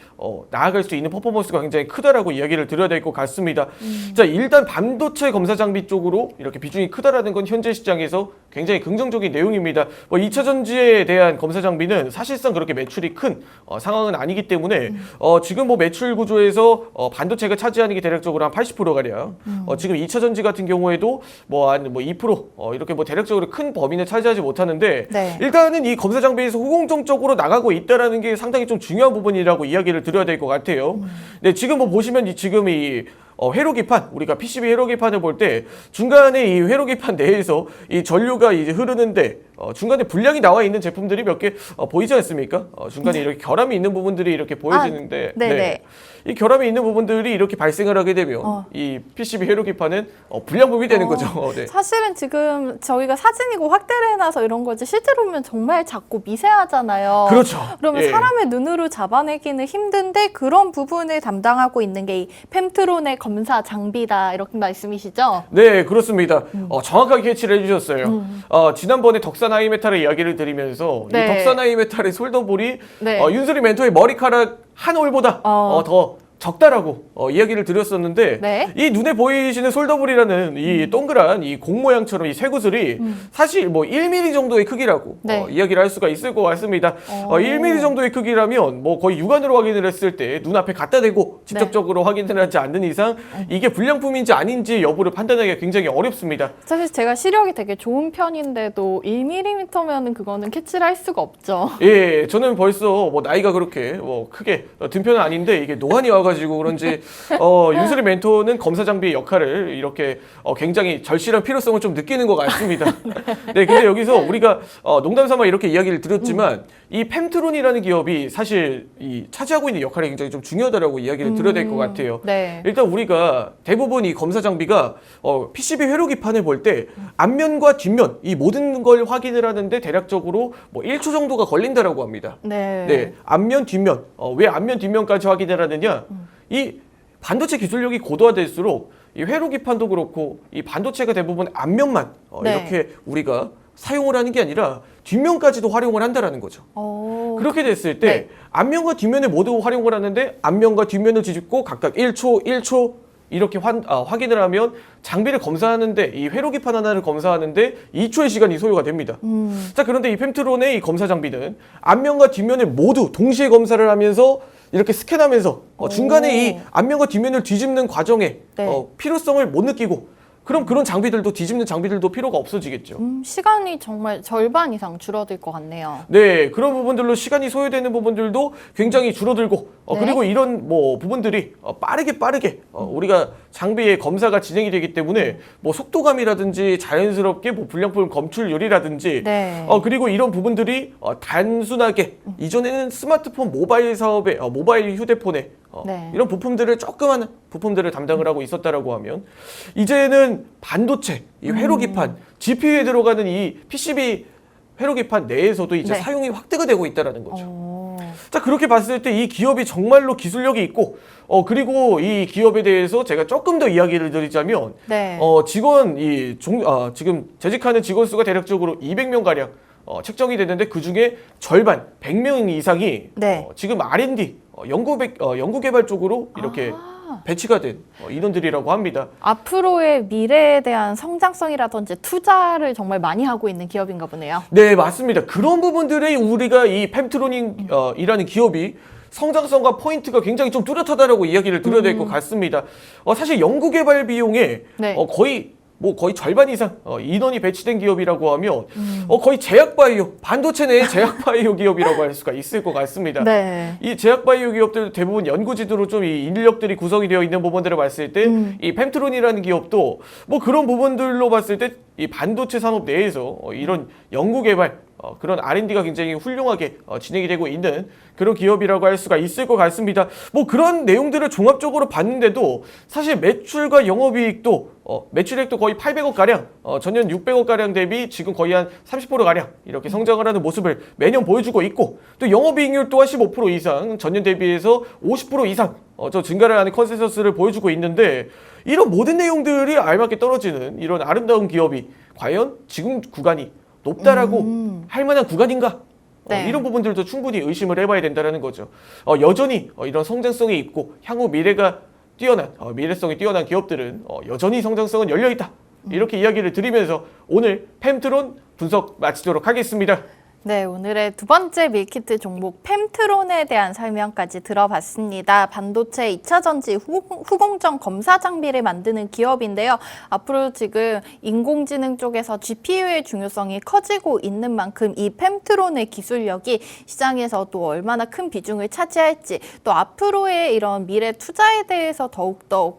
나아갈 수 있는 퍼포먼스가 굉장히 크다라고 이야기를 드려야 될 것 같습니다. 자, 일단 반도체 검사 장비 쪽으로 이렇게 비중이 크다라는 건 현재 시장에서 굉장히 긍정적인 내용입니다. 뭐 2차 전지에 대한 검사 장비는 사실상 그렇게 매출이 큰 상황은 아니기 때문에 지금 뭐 매출 구조에서 반도체가 차지하는 게 대략적으로 한 80%가량 지금 2차 전지 같은 경우에도 뭐 한 2% 이렇게 뭐 대략적으로 큰 범위는 차지하지 못하는데 일단은 이 검사 장비에서 후공정 쪽으로 나가고 있다라는 게 상당히 좀 중요한 부분이라고 이야기를 드려야 될 것 같아요. 네, 지금 뭐 보시면 지금 이 회로기판, 우리가 PCB 회로기판을 볼 때 중간에 이 회로기판 내에서 이 전류가 이제 흐르는데 중간에 불량이 나와 있는 제품들이 몇 개 보이지 않습니까? 중간에 이렇게 결함이 있는 부분들이 이렇게 보여지는데 이 결함이 있는 부분들이 이렇게 발생을 하게 되면 이 PCB 회로기판은 불량품이 되는 거죠. 네. 사실은 지금 저희가 사진이고 확대를 해놔서 이런 거지 실제로 보면 정말 작고 미세하잖아요. 그렇죠. 그러면 예. 사람의 눈으로 잡아내기는 힘든데 그런 부분을 담당하고 있는 게 이 펜트론의 검사 장비다 이렇게 말씀이시죠? 네, 그렇습니다. 정확하게 캐치를 해주셨어요. 지난번에 덕산 하이메탈의 이야기를 드리면서 네. 이 덕산 하이메탈의 솔더볼이 네. 윤수리 멘토의 머리카락 한 올보다 더 적다라고 이야기를 드렸었는데 네. 이 눈에 보이시는 솔더볼이라는 이 동그란 이 공 모양처럼 이 쇠구슬이 사실 뭐 1mm 정도의 크기라고 네. 이야기를 할 수가 있을 것 같습니다. 1mm 정도의 크기라면 뭐 거의 육안으로 확인을 했을 때 눈앞에 갖다 대고 직접적으로 확인을 하지 않는 이상 이게 불량품인지 아닌지 여부를 판단하기가 굉장히 어렵습니다. 사실 제가 시력이 되게 좋은 편인데도 1mm면은 그거는 캐치를 할 수가 없죠. 예, 저는 벌써 뭐 나이가 그렇게 뭐 크게 든 편은 아닌데 이게 노안이 와가지고 그런지 윤수리 멘토는 검사 장비의 역할을 이렇게 굉장히 절실한 필요성을 좀 느끼는 것 같습니다. 네, 근데 여기서 우리가 농담삼아 이렇게 이야기를 드렸지만 이 펜트론이라는 기업이 사실 이 차지하고 있는 역할이 굉장히 좀 중요하다라고 이야기를 드려야 될 것 같아요. 네. 일단 우리가 대부분 이 검사 장비가 PCB 회로기판을 볼 때 앞면과 뒷면 이 모든 걸 확인을 하는데 대략적으로 뭐 1초 정도가 걸린다라고 합니다. 네. 네, 앞면 뒷면. 왜 앞면 뒷면까지 확인을 하느냐? 이 반도체 기술력이 고도화될수록 이 회로기판도 그렇고 이 반도체가 대부분 앞면만 네. 이렇게 우리가 사용을 하는 게 아니라 뒷면까지도 활용을 한다라는 거죠. 그렇게 됐을 때 네. 앞면과 뒷면을 모두 활용을 하는데 앞면과 뒷면을 뒤집고 각각 1초 이렇게 확인을 하면 장비를 검사하는데 이 회로기판 하나를 검사하는데 2초의 시간이 소요가 됩니다. 자, 그런데 이 펜트론의 이 검사 장비는 앞면과 뒷면을 모두 동시에 검사를 하면서 이렇게 스캔하면서 중간에 이 앞면과 뒷면을 뒤집는 과정에 네. 필요성을 못 느끼고 그럼 그런 장비들도 뒤집는 장비들도 필요가 없어지겠죠. 시간이 정말 절반 이상 줄어들 것 같네요. 네, 그런 부분들로 시간이 소요되는 부분들도 굉장히 줄어들고 네. 그리고 이런 뭐 부분들이 빠르게 우리가 장비의 검사가 진행이 되기 때문에 뭐 속도감이라든지 자연스럽게 뭐 불량품 검출률이라든지 네. 그리고 이런 부분들이 단순하게 이전에는 스마트폰 모바일 사업에 모바일 휴대폰에 네. 이런 부품들을 조그만 부품들을 담당을 하고 있었다라고 하면 이제는 반도체, 이 회로기판, GPU에 들어가는 이 PCB 회로기판 내에서도 이제 네. 사용이 확대가 되고 있다라는 거죠. 자, 그렇게 봤을 때 이 기업이 정말로 기술력이 있고 그리고 이 기업에 대해서 제가 조금 더 이야기를 드리자면 네. 지금 재직하는 직원 수가 대략적으로 200명 가량 책정이 되는데 그 중에 절반 100명 이상이 네. 지금 R&D 연구 개발 쪽으로 이렇게 배치가 된 인원들이라고 합니다. 앞으로의 미래에 대한 성장성이라든지 투자를 정말 많이 하고 있는 기업인가 보네요. 네, 맞습니다. 그런 부분들에 우리가 이 펜트론이라는 기업이 성장성과 포인트가 굉장히 좀 뚜렷하다라고 이야기를 드려야 될 것 같습니다. 사실 연구 개발 비용에 네. 거의 절반 이상 인원이 배치된 기업이라고 하면 거의 제약바이오, 반도체 내의 제약바이오 기업이라고 할 수가 있을 것 같습니다. 네. 이 제약바이오 기업들 대부분 연구지도로 좀 이 인력들이 구성이 되어 있는 부분들을 봤을 때 이 펜트론이라는 기업도 뭐 그런 부분들로 봤을 때 이 반도체 산업 내에서 이런 연구 개발 그런 R&D가 굉장히 훌륭하게 진행이 되고 있는 그런 기업이라고 할 수가 있을 것 같습니다. 뭐 그런 내용들을 종합적으로 봤는데도 사실 매출과 영업이익도 매출액도 거의 800억 가량, 전년 600억 가량 대비 지금 거의 한 30% 가량 이렇게 성장을 하는 모습을 매년 보여주고 있고 또 영업이익률 또한 15% 이상 전년 대비해서 50% 이상 증가를 하는 컨센서스를 보여주고 있는데 이런 모든 내용들이 알맞게 떨어지는 이런 아름다운 기업이 과연 지금 구간이 높다라고 할 만한 구간인가? 네. 이런 부분들도 충분히 의심을 해봐야 된다는 거죠. 여전히 이런 성장성이 있고 향후 미래가 뛰어난 미래성이 뛰어난 기업들은 여전히 성장성은 열려있다. 이렇게 이야기를 드리면서 오늘 펜트론 분석 마치도록 하겠습니다. 네, 오늘의 두 번째 밀키트 종목 펜트론에 대한 설명까지 들어봤습니다. 반도체 2차 전지 후공정 검사 장비를 만드는 기업인데요. 앞으로 지금 인공지능 쪽에서 GPU의 중요성이 커지고 있는 만큼 이 펜트론의 기술력이 시장에서 또 얼마나 큰 비중을 차지할지 또 앞으로의 이런 미래 투자에 대해서 더욱더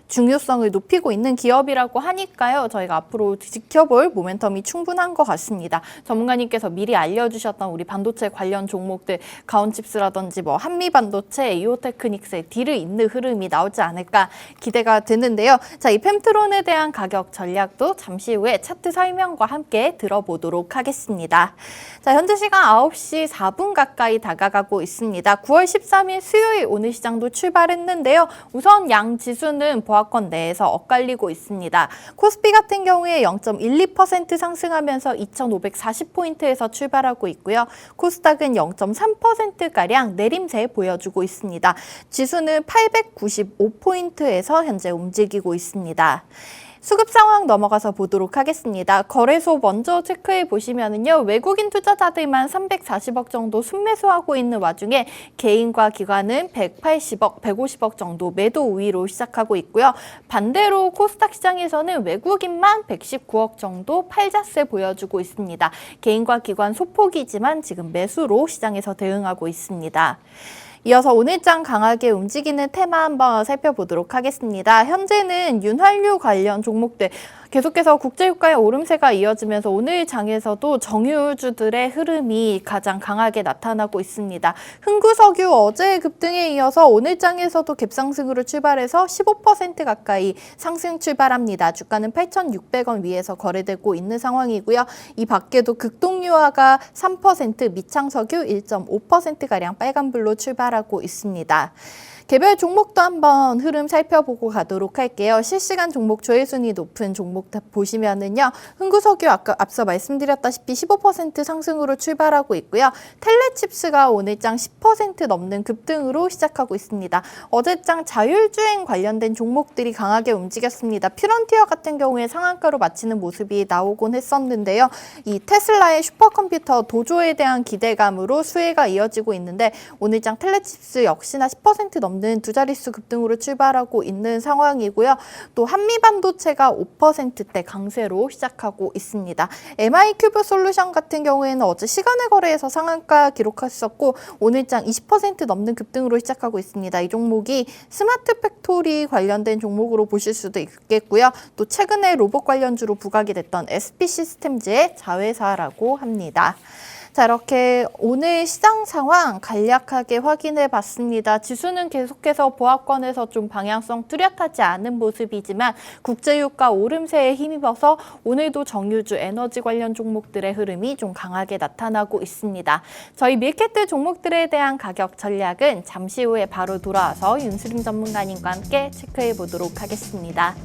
중요성을 높이고 있는 기업이라고 하니까요. 저희가 앞으로 지켜볼 모멘텀이 충분한 것 같습니다. 전문가님께서 미리 알려주셨던 우리 반도체 관련 종목들 가온칩스라든지 뭐 한미반도체, 이오테크닉스의 뒤를 잇는 흐름이 나오지 않을까 기대가 되는데요. 자, 이 펜트론에 대한 가격 전략도 잠시 후에 차트 설명과 함께 들어보도록 하겠습니다. 자, 현재 시간 9시 4분 가까이 다가가고 있습니다. 9월 13일 수요일 오늘 시장도 출발했는데요. 우선 양 지수는 보합권 내에서 엇갈리고 있습니다. 코스피 같은 경우에 0.12% 상승하면서 2,540포인트에서 출발하고 있고요. 코스닥은 0.3%가량 내림세 보여주고 있습니다. 지수는 895포인트에서 현재 움직이고 있습니다. 수급 상황 넘어가서 보도록 하겠습니다. 거래소 먼저 체크해 보시면은요. 외국인 투자자들만 340억 정도 순매수하고 있는 와중에 개인과 기관은 180억, 150억 정도 매도 우위로 시작하고 있고요. 반대로 코스닥 시장에서는 외국인만 119억 정도 팔자세 보여주고 있습니다. 개인과 기관 소폭이지만 지금 매수로 시장에서 대응하고 있습니다. 이어서 오늘장 강하게 움직이는 테마 한번 살펴보도록 하겠습니다. 현재는 윤활유 관련 종목들 계속해서 국제유가의 오름세가 이어지면서 오늘 장에서도 정유주들의 흐름이 가장 강하게 나타나고 있습니다. 흥구석유 어제의 급등에 이어서 오늘 장에서도 갭상승으로 출발해서 15% 가까이 상승 출발합니다. 주가는 8,600원 위에서 거래되고 있는 상황이고요. 이 밖에도 극동유화가 3%, 미창석유 1.5%가량 빨간불로 출발하고 있습니다. 개별 종목도 한번 흐름 살펴보고 가도록 할게요. 실시간 종목 조회순위 높은 종목 보시면은요. 흥구석유 아까 앞서 말씀드렸다시피 15% 상승으로 출발하고 있고요. 텔레칩스가 오늘장 10% 넘는 급등으로 시작하고 있습니다. 어제장 자율주행 관련된 종목들이 강하게 움직였습니다. 퓨런티어 같은 경우에 상한가로 마치는 모습이 나오곤 했었는데요. 이 테슬라의 슈퍼컴퓨터 도조에 대한 기대감으로 수혜가 이어지고 있는데 오늘장 텔레칩스 역시나 10% 넘는 두 자릿수 급등으로 출발하고 있는 상황이고요. 또 한미반도체가 5%대 강세로 시작하고 있습니다. MI큐브 솔루션 같은 경우에는 어제 시간의 거래에서 상한가 기록했었고 오늘장 20% 넘는 급등으로 시작하고 있습니다. 이 종목이 스마트 팩토리 관련된 종목으로 보실 수도 있겠고요. 또 최근에 로봇 관련주로 부각이 됐던 SP 시스템즈의 자회사라고 합니다. 자, 이렇게 오늘 시장 상황 간략하게 확인해 봤습니다. 지수는 계속해서 보합권에서 좀 방향성 뚜렷하지 않은 모습이지만 국제유가 오름세에 힘입어서 오늘도 정유주 에너지 관련 종목들의 흐름이 좀 강하게 나타나고 있습니다. 저희 밀켓트 종목들에 대한 가격 전략은 잠시 후에 바로 돌아와서 윤수림 전문가님과 함께 체크해 보도록 하겠습니다.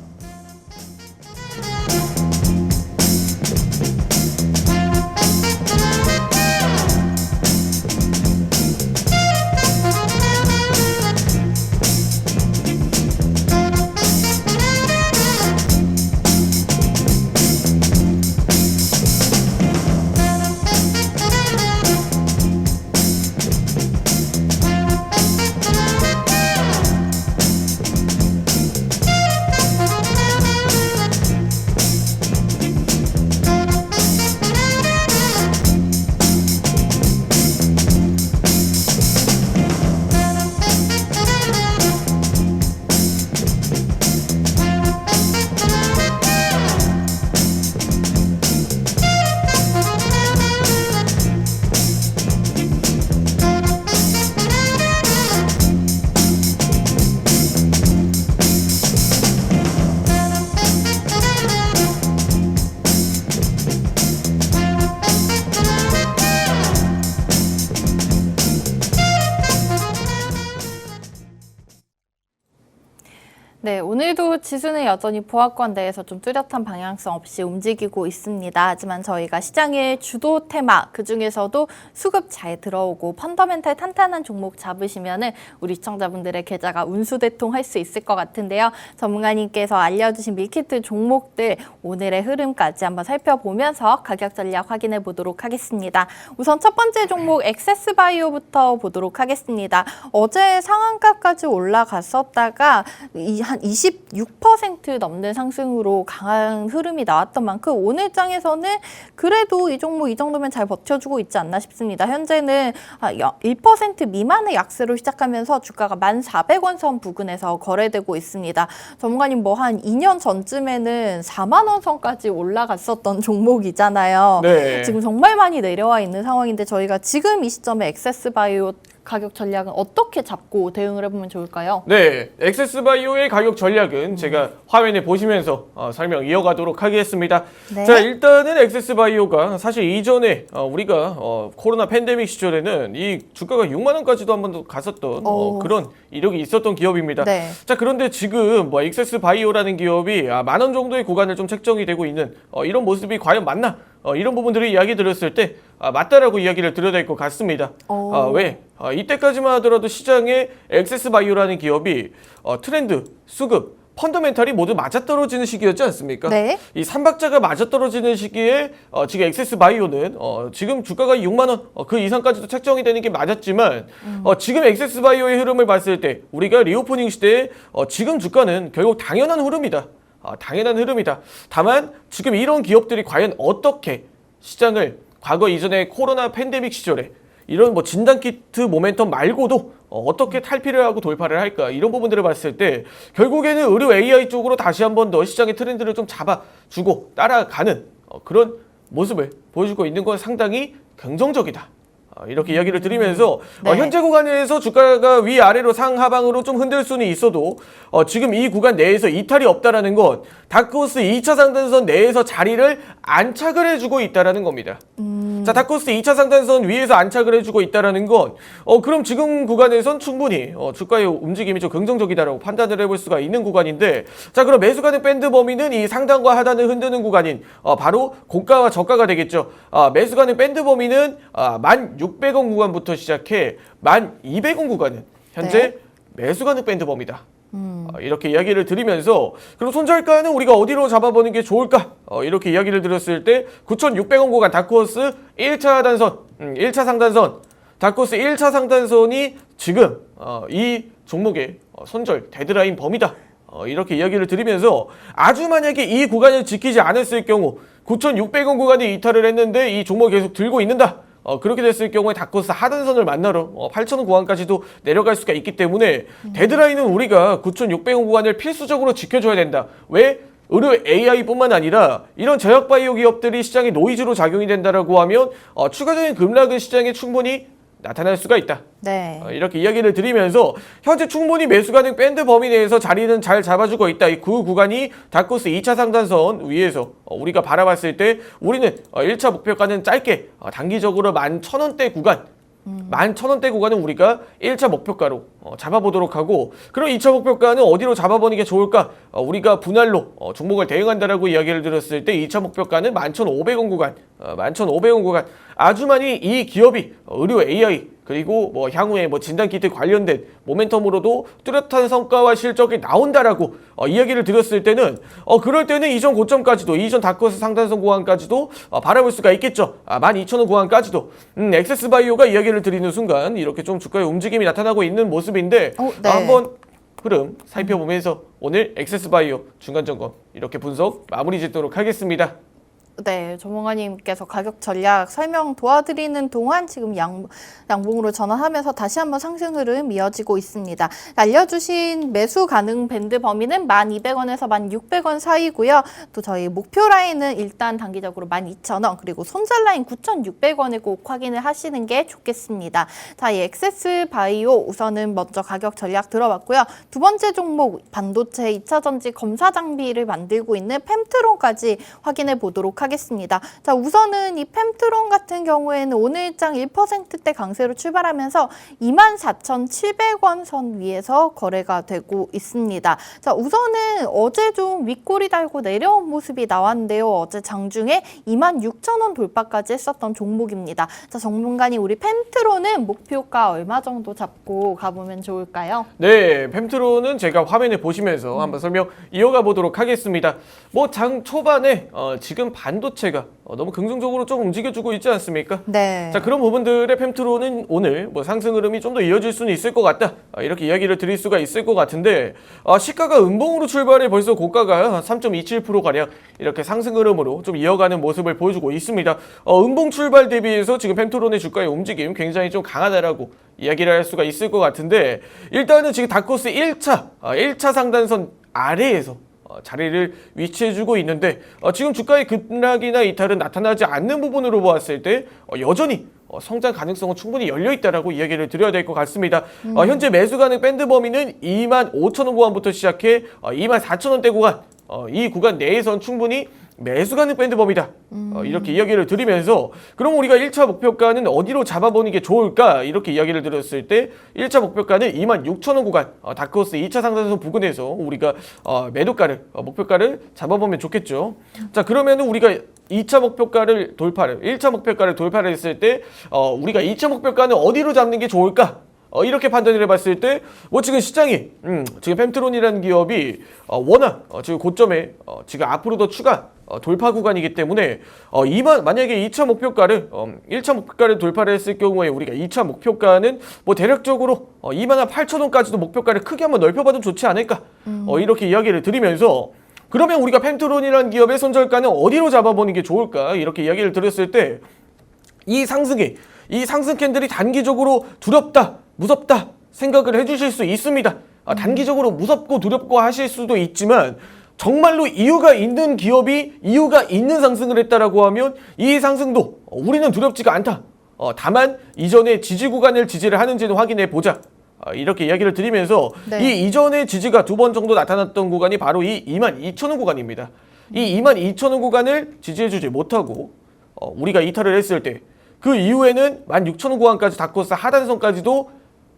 네, 오늘도 지수는 여전히 보합권 내에서 좀 뚜렷한 방향성 없이 움직이고 있습니다. 하지만 저희가 시장의 주도 테마, 그중에서도 수급 잘 들어오고 펀더멘탈 탄탄한 종목 잡으시면은 우리 시청자분들의 계좌가 운수대통할 수 있을 것 같은데요. 전문가님께서 알려주신 밀키트 종목들 오늘의 흐름까지 한번 살펴보면서 가격 전략 확인해 보도록 하겠습니다. 우선 첫 번째 종목 액세스바이오부터 보도록 하겠습니다. 어제 상한가까지 올라갔었다가 한 26% 6% 넘는 상승으로 강한 흐름이 나왔던 만큼 오늘 장에서는 그래도 이 종목 이 정도면 잘 버텨주고 있지 않나 싶습니다. 현재는 1% 미만의 약세로 시작하면서 주가가 1,400원 선 부근에서 거래되고 있습니다. 전문가님 뭐 한 2년 전쯤에는 4만 원 선까지 올라갔었던 종목이잖아요. 네. 지금 정말 많이 내려와 있는 상황인데 저희가 지금 이 시점에 액세스바이오 가격 전략은 어떻게 잡고 대응을 해보면 좋을까요? 네, 액세스바이오의 가격 전략은 제가 화면에 보시면서 설명 이어가도록 하겠습니다. 네. 자, 일단은 액세스바이오가 사실 이전에 우리가 코로나 팬데믹 시절에는 이 주가가 6만 원까지도 한 번 갔었던 그런 이력이 있었던 기업입니다. 네. 자, 그런데 지금 뭐 액세스바이오라는 기업이 10,000원 정도의 구간을 좀 책정이 되고 있는 이런 모습이 과연 맞나? 이런 부분들을 이야기 들었을 때 맞다라고 이야기를 드려야 될 것 같습니다. 왜? 이때까지만 하더라도 시장에 액세스바이오라는 기업이 트렌드, 수급, 펀더멘탈이 모두 맞아떨어지는 시기였지 않습니까? 네. 이 삼박자가 맞아떨어지는 시기에 지금 액세스바이오는 지금 주가가 6만 원 그 이상까지도 책정이 되는 게 맞았지만 지금 액세스바이오의 흐름을 봤을 때 우리가 리오프닝 시대에 지금 주가는 결국 당연한 흐름이다. 당연한 흐름이다. 다만 지금 이런 기업들이 과연 어떻게 시장을 과거 이전에 코로나 팬데믹 시절에 이런 뭐 진단키트 모멘텀 말고도 어떻게 탈피를 하고 돌파를 할까 이런 부분들을 봤을 때 결국에는 의료 AI 쪽으로 다시 한 번 더 시장의 트렌드를 좀 잡아주고 따라가는 그런 모습을 보여주고 있는 건 상당히 긍정적이다. 이렇게 이야기를 드리면서 네. 현재 구간에서 주가가 위아래로 상하방으로 좀 흔들 수는 있어도 지금 이 구간 내에서 이탈이 없다라는 건 다크호스 2차 상단선 내에서 자리를 안착을 해주고 있다라는 겁니다. 자, 다크호스 2차 상단선 위에서 안착을 해주고 있다라는 건 그럼 지금 구간에선 충분히 주가의 움직임이 좀 긍정적이다라고 판단을 해볼 수가 있는 구간인데 자, 그럼 매수 가능 밴드 범위는 이 상단과 하단을 흔드는 구간인 바로 고가와 저가가 되겠죠. 매수 가능 밴드 범위는 1,600원 구간부터 시작해 1,200원 구간은 현재 매수 가능 밴드 범위다. 이렇게 이야기를 드리면서 그럼 손절가는 우리가 어디로 잡아보는 게 좋을까? 이렇게 이야기를 드렸을 때 9,600원 구간 다크호스 1차 하단선, 1차 상단선 다크호스 1차 상단선이 지금 이 종목의 손절 데드라인 범위다. 이렇게 이야기를 드리면서 아주 만약에 이 구간을 지키지 않았을 경우 9,600원 구간에 이탈을 했는데 이 종목이 계속 들고 있는다. 그렇게 됐을 경우에 다크호스 하단선을 만나러 8,000원 구간까지도 내려갈 수가 있기 때문에 데드라인은 우리가 9,600원 구간을 필수적으로 지켜줘야 된다. 왜? 의료 AI뿐만 아니라 이런 제약바이오 기업들이 시장에 노이즈로 작용이 된다라고 하면 추가적인 급락은 시장에 충분히 나타날 수가 있다. 네. 이렇게 이야기를 드리면서 현재 충분히 매수 가능 밴드 범위 내에서 자리는 잘 잡아주고 있다. 그 구간이 다크호스 2차 상단선 위에서 우리가 바라봤을 때 우리는 1차 목표가는 짧게 단기적으로 11,000원대 구간 11,000원대 구간은 우리가 1차 목표가로 잡아보도록 하고 그럼 2차 목표가는 어디로 잡아보는 게 좋을까? 우리가 분할로 종목을 대응한다라고 이야기를 드렸을 때 2차 목표가는 11,500원 구간 11,500원 구간 아주 많이 이 기업이 의료 AI 그리고 뭐 향후에 뭐 진단키트 관련된 모멘텀으로도 뚜렷한 성과와 실적이 나온다라고 이야기를 드렸을 때는 그럴 때는 이전 고점까지도 이전 다크호스 상단선 구간까지도 바라볼 수가 있겠죠. 12,000원 구간까지도 액세스바이오가 이야기를 드리는 순간 이렇게 좀 주가의 움직임이 나타나고 있는 모습인데 네. 한번 흐름 살펴보면서 오늘 액세스바이오 중간 점검 이렇게 분석 마무리 짓도록 하겠습니다. 네, 전문가님께서 가격 전략 설명 도와드리는 동안 지금 양봉으로 전환하면서 다시 한번 상승 흐름 이어지고 있습니다. 알려주신 매수 가능 밴드 범위는 1,200원에서 1,600원 사이고요. 또 저희 목표 라인은 일단 단기적으로 12,000원 그리고 손절 라인 9,600원을 꼭 확인을 하시는 게 좋겠습니다. 자, 이 액세스 바이오 우선은 먼저 가격 전략 들어봤고요. 두 번째 종목 반도체 2차 전지 검사 장비를 만들고 있는 펨트론까지 확인해 보도록 하겠습니다. 자, 우선은 이 펨트론 같은 경우에는 오늘장 1%대 강세로 출발하면서 24,700원 선 위에서 거래가 되고 있습니다. 자, 우선은 어제 좀 윗꼬리 달고 내려온 모습이 나왔는데요. 어제 장중에 26,000원 돌파까지 했었던 종목입니다. 자, 전문가님 우리 펨트론은 목표가 얼마 정도 잡고 가보면 좋을까요? 네, 펨트론은 제가 화면에 보시면서 한번 설명 이어가 보도록 하겠습니다. 뭐 장 초반에 지금 반도체가 너무 긍정적으로 좀 움직여주고 있지 않습니까? 네. 자, 그런 부분들의 펜트론은 오늘 뭐 상승 흐름이 좀 더 이어질 수는 있을 것 같다. 이렇게 이야기를 드릴 수가 있을 것 같은데, 시가가 음봉으로 출발해 벌써 고가가 3.27%가량 이렇게 상승 흐름으로 좀 이어가는 모습을 보여주고 있습니다. 음봉 출발 대비해서 지금 펜트론의 주가의 움직임 굉장히 좀 강하다라고 이야기를 할 수가 있을 것 같은데, 일단은 지금 닥코스 1차 상단선 아래에서 자리를 위치해주고 있는데, 지금 주가의 급락이나 이탈은 나타나지 않는 부분으로 보았을 때 여전히 성장 가능성은 충분히 열려있다라고 이야기를 드려야 될 것 같습니다. 현재 매수 가능 밴드 범위는 25,000원 구간부터 시작해 24,000원대 구간, 이 구간 내에선 충분히 매수 가능 밴드 범위다. 이렇게 이야기를 드리면서, 그럼 우리가 1차 목표가는 어디로 잡아보는 게 좋을까? 이렇게 이야기를 드렸을 때 1차 목표가는 26,000원 구간, 다크호스 2차 상단선 부근에서 우리가 매도가를, 목표가를 잡아보면 좋겠죠. 자, 그러면 우리가 2차 목표가를 1차 목표가를 돌파를 했을 때 우리가 2차 목표가는 어디로 잡는 게 좋을까? 이렇게 판단을 해봤을 때, 뭐 지금 시장이 지금 펜트론이라는 기업이 워낙 지금 고점에 지금 앞으로 더 추가 돌파 구간이기 때문에 만약에 2차 목표가를 1차 목표가를 돌파를 했을 경우에 우리가 2차 목표가는 뭐 대략적으로 28,000원까지도 목표가를 크게 한번 넓혀봐도 좋지 않을까, 이렇게 이야기를 드리면서, 그러면 우리가 펜트론이라는 기업의 손절가는 어디로 잡아보는 게 좋을까, 이렇게 이야기를 드렸을 때, 이 상승 캔들이 단기적으로 두렵다, 무섭다 생각을 해주실 수 있습니다. 단기적으로 무섭고 두렵고 하실 수도 있지만, 정말로 이유가 있는 기업이 이유가 있는 상승을 했다라고 하면 이 상승도 우리는 두렵지가 않다. 다만 이전에 지지 구간을 지지를 하는지는 확인해 보자. 이렇게 이야기를 드리면서, 네. 이 이전의 지지가 2번 정도 나타났던 구간이 바로 이 22,000원 구간입니다. 이 22,000원 구간을 지지해주지 못하고 우리가 이탈을 했을 때, 그 이후에는 16,000원 구간까지 닥코스 하단선까지도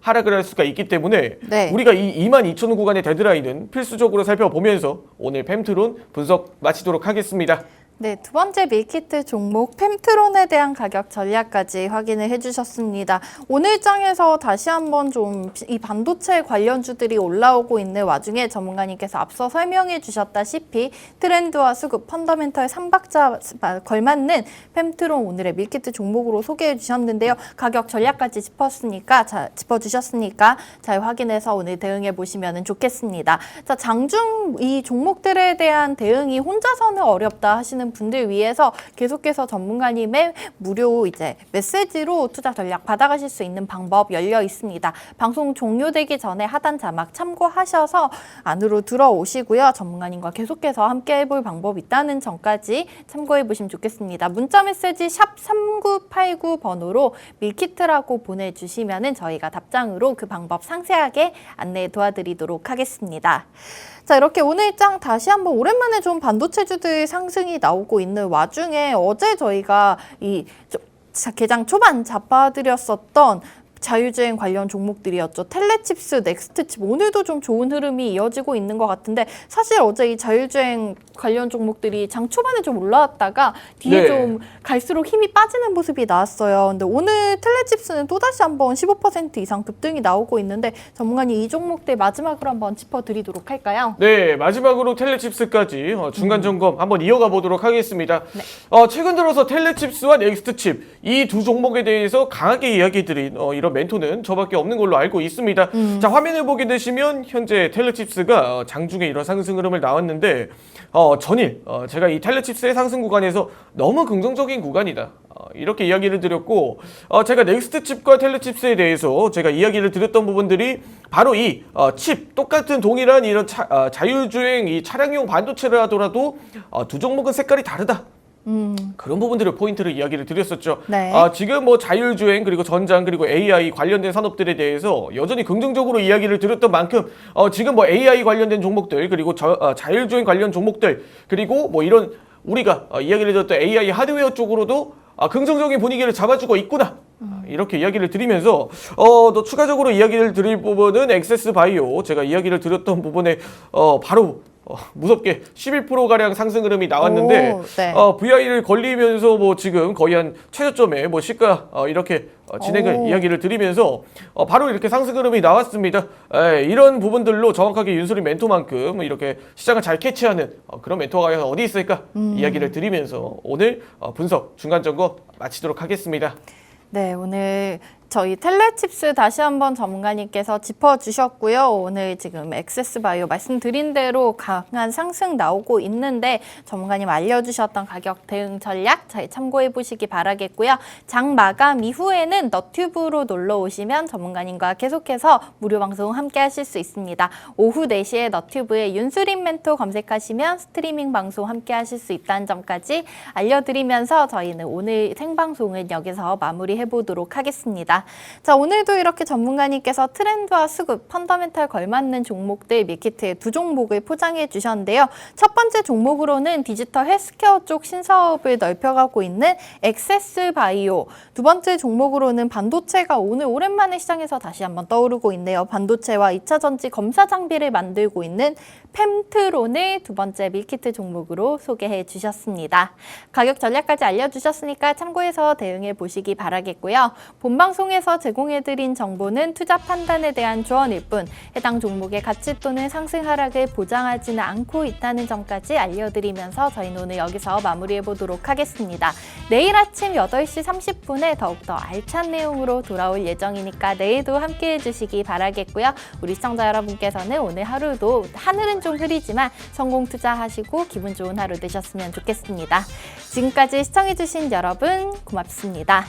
하락을 할 수가 있기 때문에, 네. 우리가 이 22,000원 구간의 데드라인은 필수적으로 살펴보면서 오늘 펜트론 분석 마치도록 하겠습니다. 네, 두 번째 밀키트 종목 펜트론에 대한 가격 전략까지 확인을 해주셨습니다. 오늘 장에서 다시 한번 좀 이 반도체 관련주들이 올라오고 있는 와중에 전문가님께서 앞서 설명해 주셨다시피 트렌드와 수급, 펀더멘털 3박자 걸맞는 펜트론 오늘의 밀키트 종목으로 소개해 주셨는데요. 가격 전략까지 짚어주셨으니까 잘 확인해서 오늘 대응해 보시면 좋겠습니다. 자, 장중 이 종목들에 대한 대응이 혼자서는 어렵다 하시는 분들 위해서 계속해서 전문가님의 무료 이제 메시지로 투자 전략 받아가실 수 있는 방법 열려 있습니다. 방송 종료되기 전에 하단 자막 참고하셔서 안으로 들어오시고요. 전문가님과 계속해서 함께 해볼 방법이 있다는 점까지 참고해 보시면 좋겠습니다. 문자 메시지 샵 3989 번호로 밀키트라고 보내주시면 저희가 답장으로 그 방법 상세하게 안내 도와드리도록 하겠습니다. 자, 이렇게 오늘 장 다시 한번 오랜만에 좀 반도체주들 상승이 나오고 있는 와중에 어제 저희가 개장 초반 잡아드렸었던 자율주행 관련 종목들이었죠. 텔레칩스, 넥스트칩 오늘도 좀 좋은 흐름이 이어지고 있는 것 같은데, 사실 어제 이 자율주행 관련 종목들이 장 초반에 좀 올라왔다가 뒤에 네. 좀 갈수록 힘이 빠지는 모습이 나왔어요. 근데 오늘 텔레칩스는 또다시 한번 15% 이상 급등이 나오고 있는데, 전문가님 이 종목들 마지막으로 한번 짚어드리도록 할까요? 네, 마지막으로 텔레칩스까지 중간 점검 한번 이어가 보도록 하겠습니다. 네. 최근 들어서 텔레칩스와 넥스트칩 이 두 종목에 대해서 강하게 이야기 드린 이런 멘토는 저밖에 없는 걸로 알고 있습니다. 자, 화면을 보게 되시면 현재 텔레칩스가 장중에 이런 상승 흐름을 나왔는데, 전일 제가 이 텔레칩스의 상승 구간에서 너무 긍정적인 구간이다, 이렇게 이야기를 드렸고, 제가 넥스트칩과 텔레칩스에 대해서 제가 이야기를 드렸던 부분들이 바로 이 칩, 똑같은 동일한 이런 자율주행 이 차량용 반도체를 하더라도 두 종목은 색깔이 다르다. 그런 부분들을 포인트를 이야기를 드렸었죠. 네. 지금 뭐 자율주행 그리고 전장 그리고 AI 관련된 산업들에 대해서 여전히 긍정적으로 이야기를 드렸던 만큼 지금 뭐 AI 관련된 종목들 그리고 자율주행 관련 종목들 그리고 뭐 이런 우리가 이야기를 드렸던 AI 하드웨어 쪽으로도 긍정적인 분위기를 잡아주고 있구나. 이렇게 이야기를 드리면서 또 추가적으로 이야기를 드릴 부분은 액세스 바이오, 제가 이야기를 드렸던 부분에 바로 무섭게 11%가량 상승 흐름이 나왔는데 오, 네. VI를 걸리면서 뭐 지금 거의 한 최저점에 뭐 시가 이렇게 진행을 오. 이야기를 드리면서 바로 이렇게 상승 흐름이 나왔습니다. 이런 부분들로 정확하게 윤수리 멘토만큼 이렇게 시장을 잘 캐치하는 그런 멘토가 과연 어디 있을까 이야기를 드리면서 오늘 분석 중간 점검 마치도록 하겠습니다. 네, 오늘 저희 텔레칩스 다시 한번 전문가님께서 짚어주셨고요. 오늘 지금 액세스바이오 말씀드린 대로 강한 상승 나오고 있는데 전문가님 알려주셨던 가격 대응 전략 잘 참고해 보시기 바라겠고요. 장 마감 이후에는 너튜브로 놀러 오시면 전문가님과 계속해서 무료 방송 함께 하실 수 있습니다. 오후 4시에 너튜브에 윤수림 멘토 검색하시면 스트리밍 방송 함께 하실 수 있다는 점까지 알려드리면서 저희는 오늘 생방송은 여기서 마무리해 보도록 하겠습니다. 자, 오늘도 이렇게 전문가님께서 트렌드와 수급, 펀더멘탈 걸맞는 종목들 밀키트에 2종목을 포장해 주셨는데요. 첫 번째 종목으로는 디지털 헬스케어 쪽 신사업을 넓혀가고 있는 액세스바이오, 두 번째 종목으로는 반도체가 오늘 오랜만에 시장에서 다시 한번 떠오르고 있네요. 반도체와 2차 전지 검사 장비를 만들고 있는 펜트론을 두 번째 밀키트 종목으로 소개해 주셨습니다. 가격 전략까지 알려주셨으니까 참고해서 대응해 보시기 바라겠고요. 본방송에서 제공해드린 정보는 투자 판단에 대한 조언일 뿐 해당 종목의 가치 또는 상승 하락을 보장하지는 않고 있다는 점까지 알려드리면서 저희는 오늘 여기서 마무리해 보도록 하겠습니다. 내일 아침 8시 30분에 더욱더 알찬 내용으로 돌아올 예정이니까 내일도 함께해 주시기 바라겠고요. 우리 시청자 여러분께서는 오늘 하루도 하늘은 좀 흐리지만 성공 투자하시고 기분 좋은 하루 되셨으면 좋겠습니다. 지금까지 시청해주신 여러분 고맙습니다.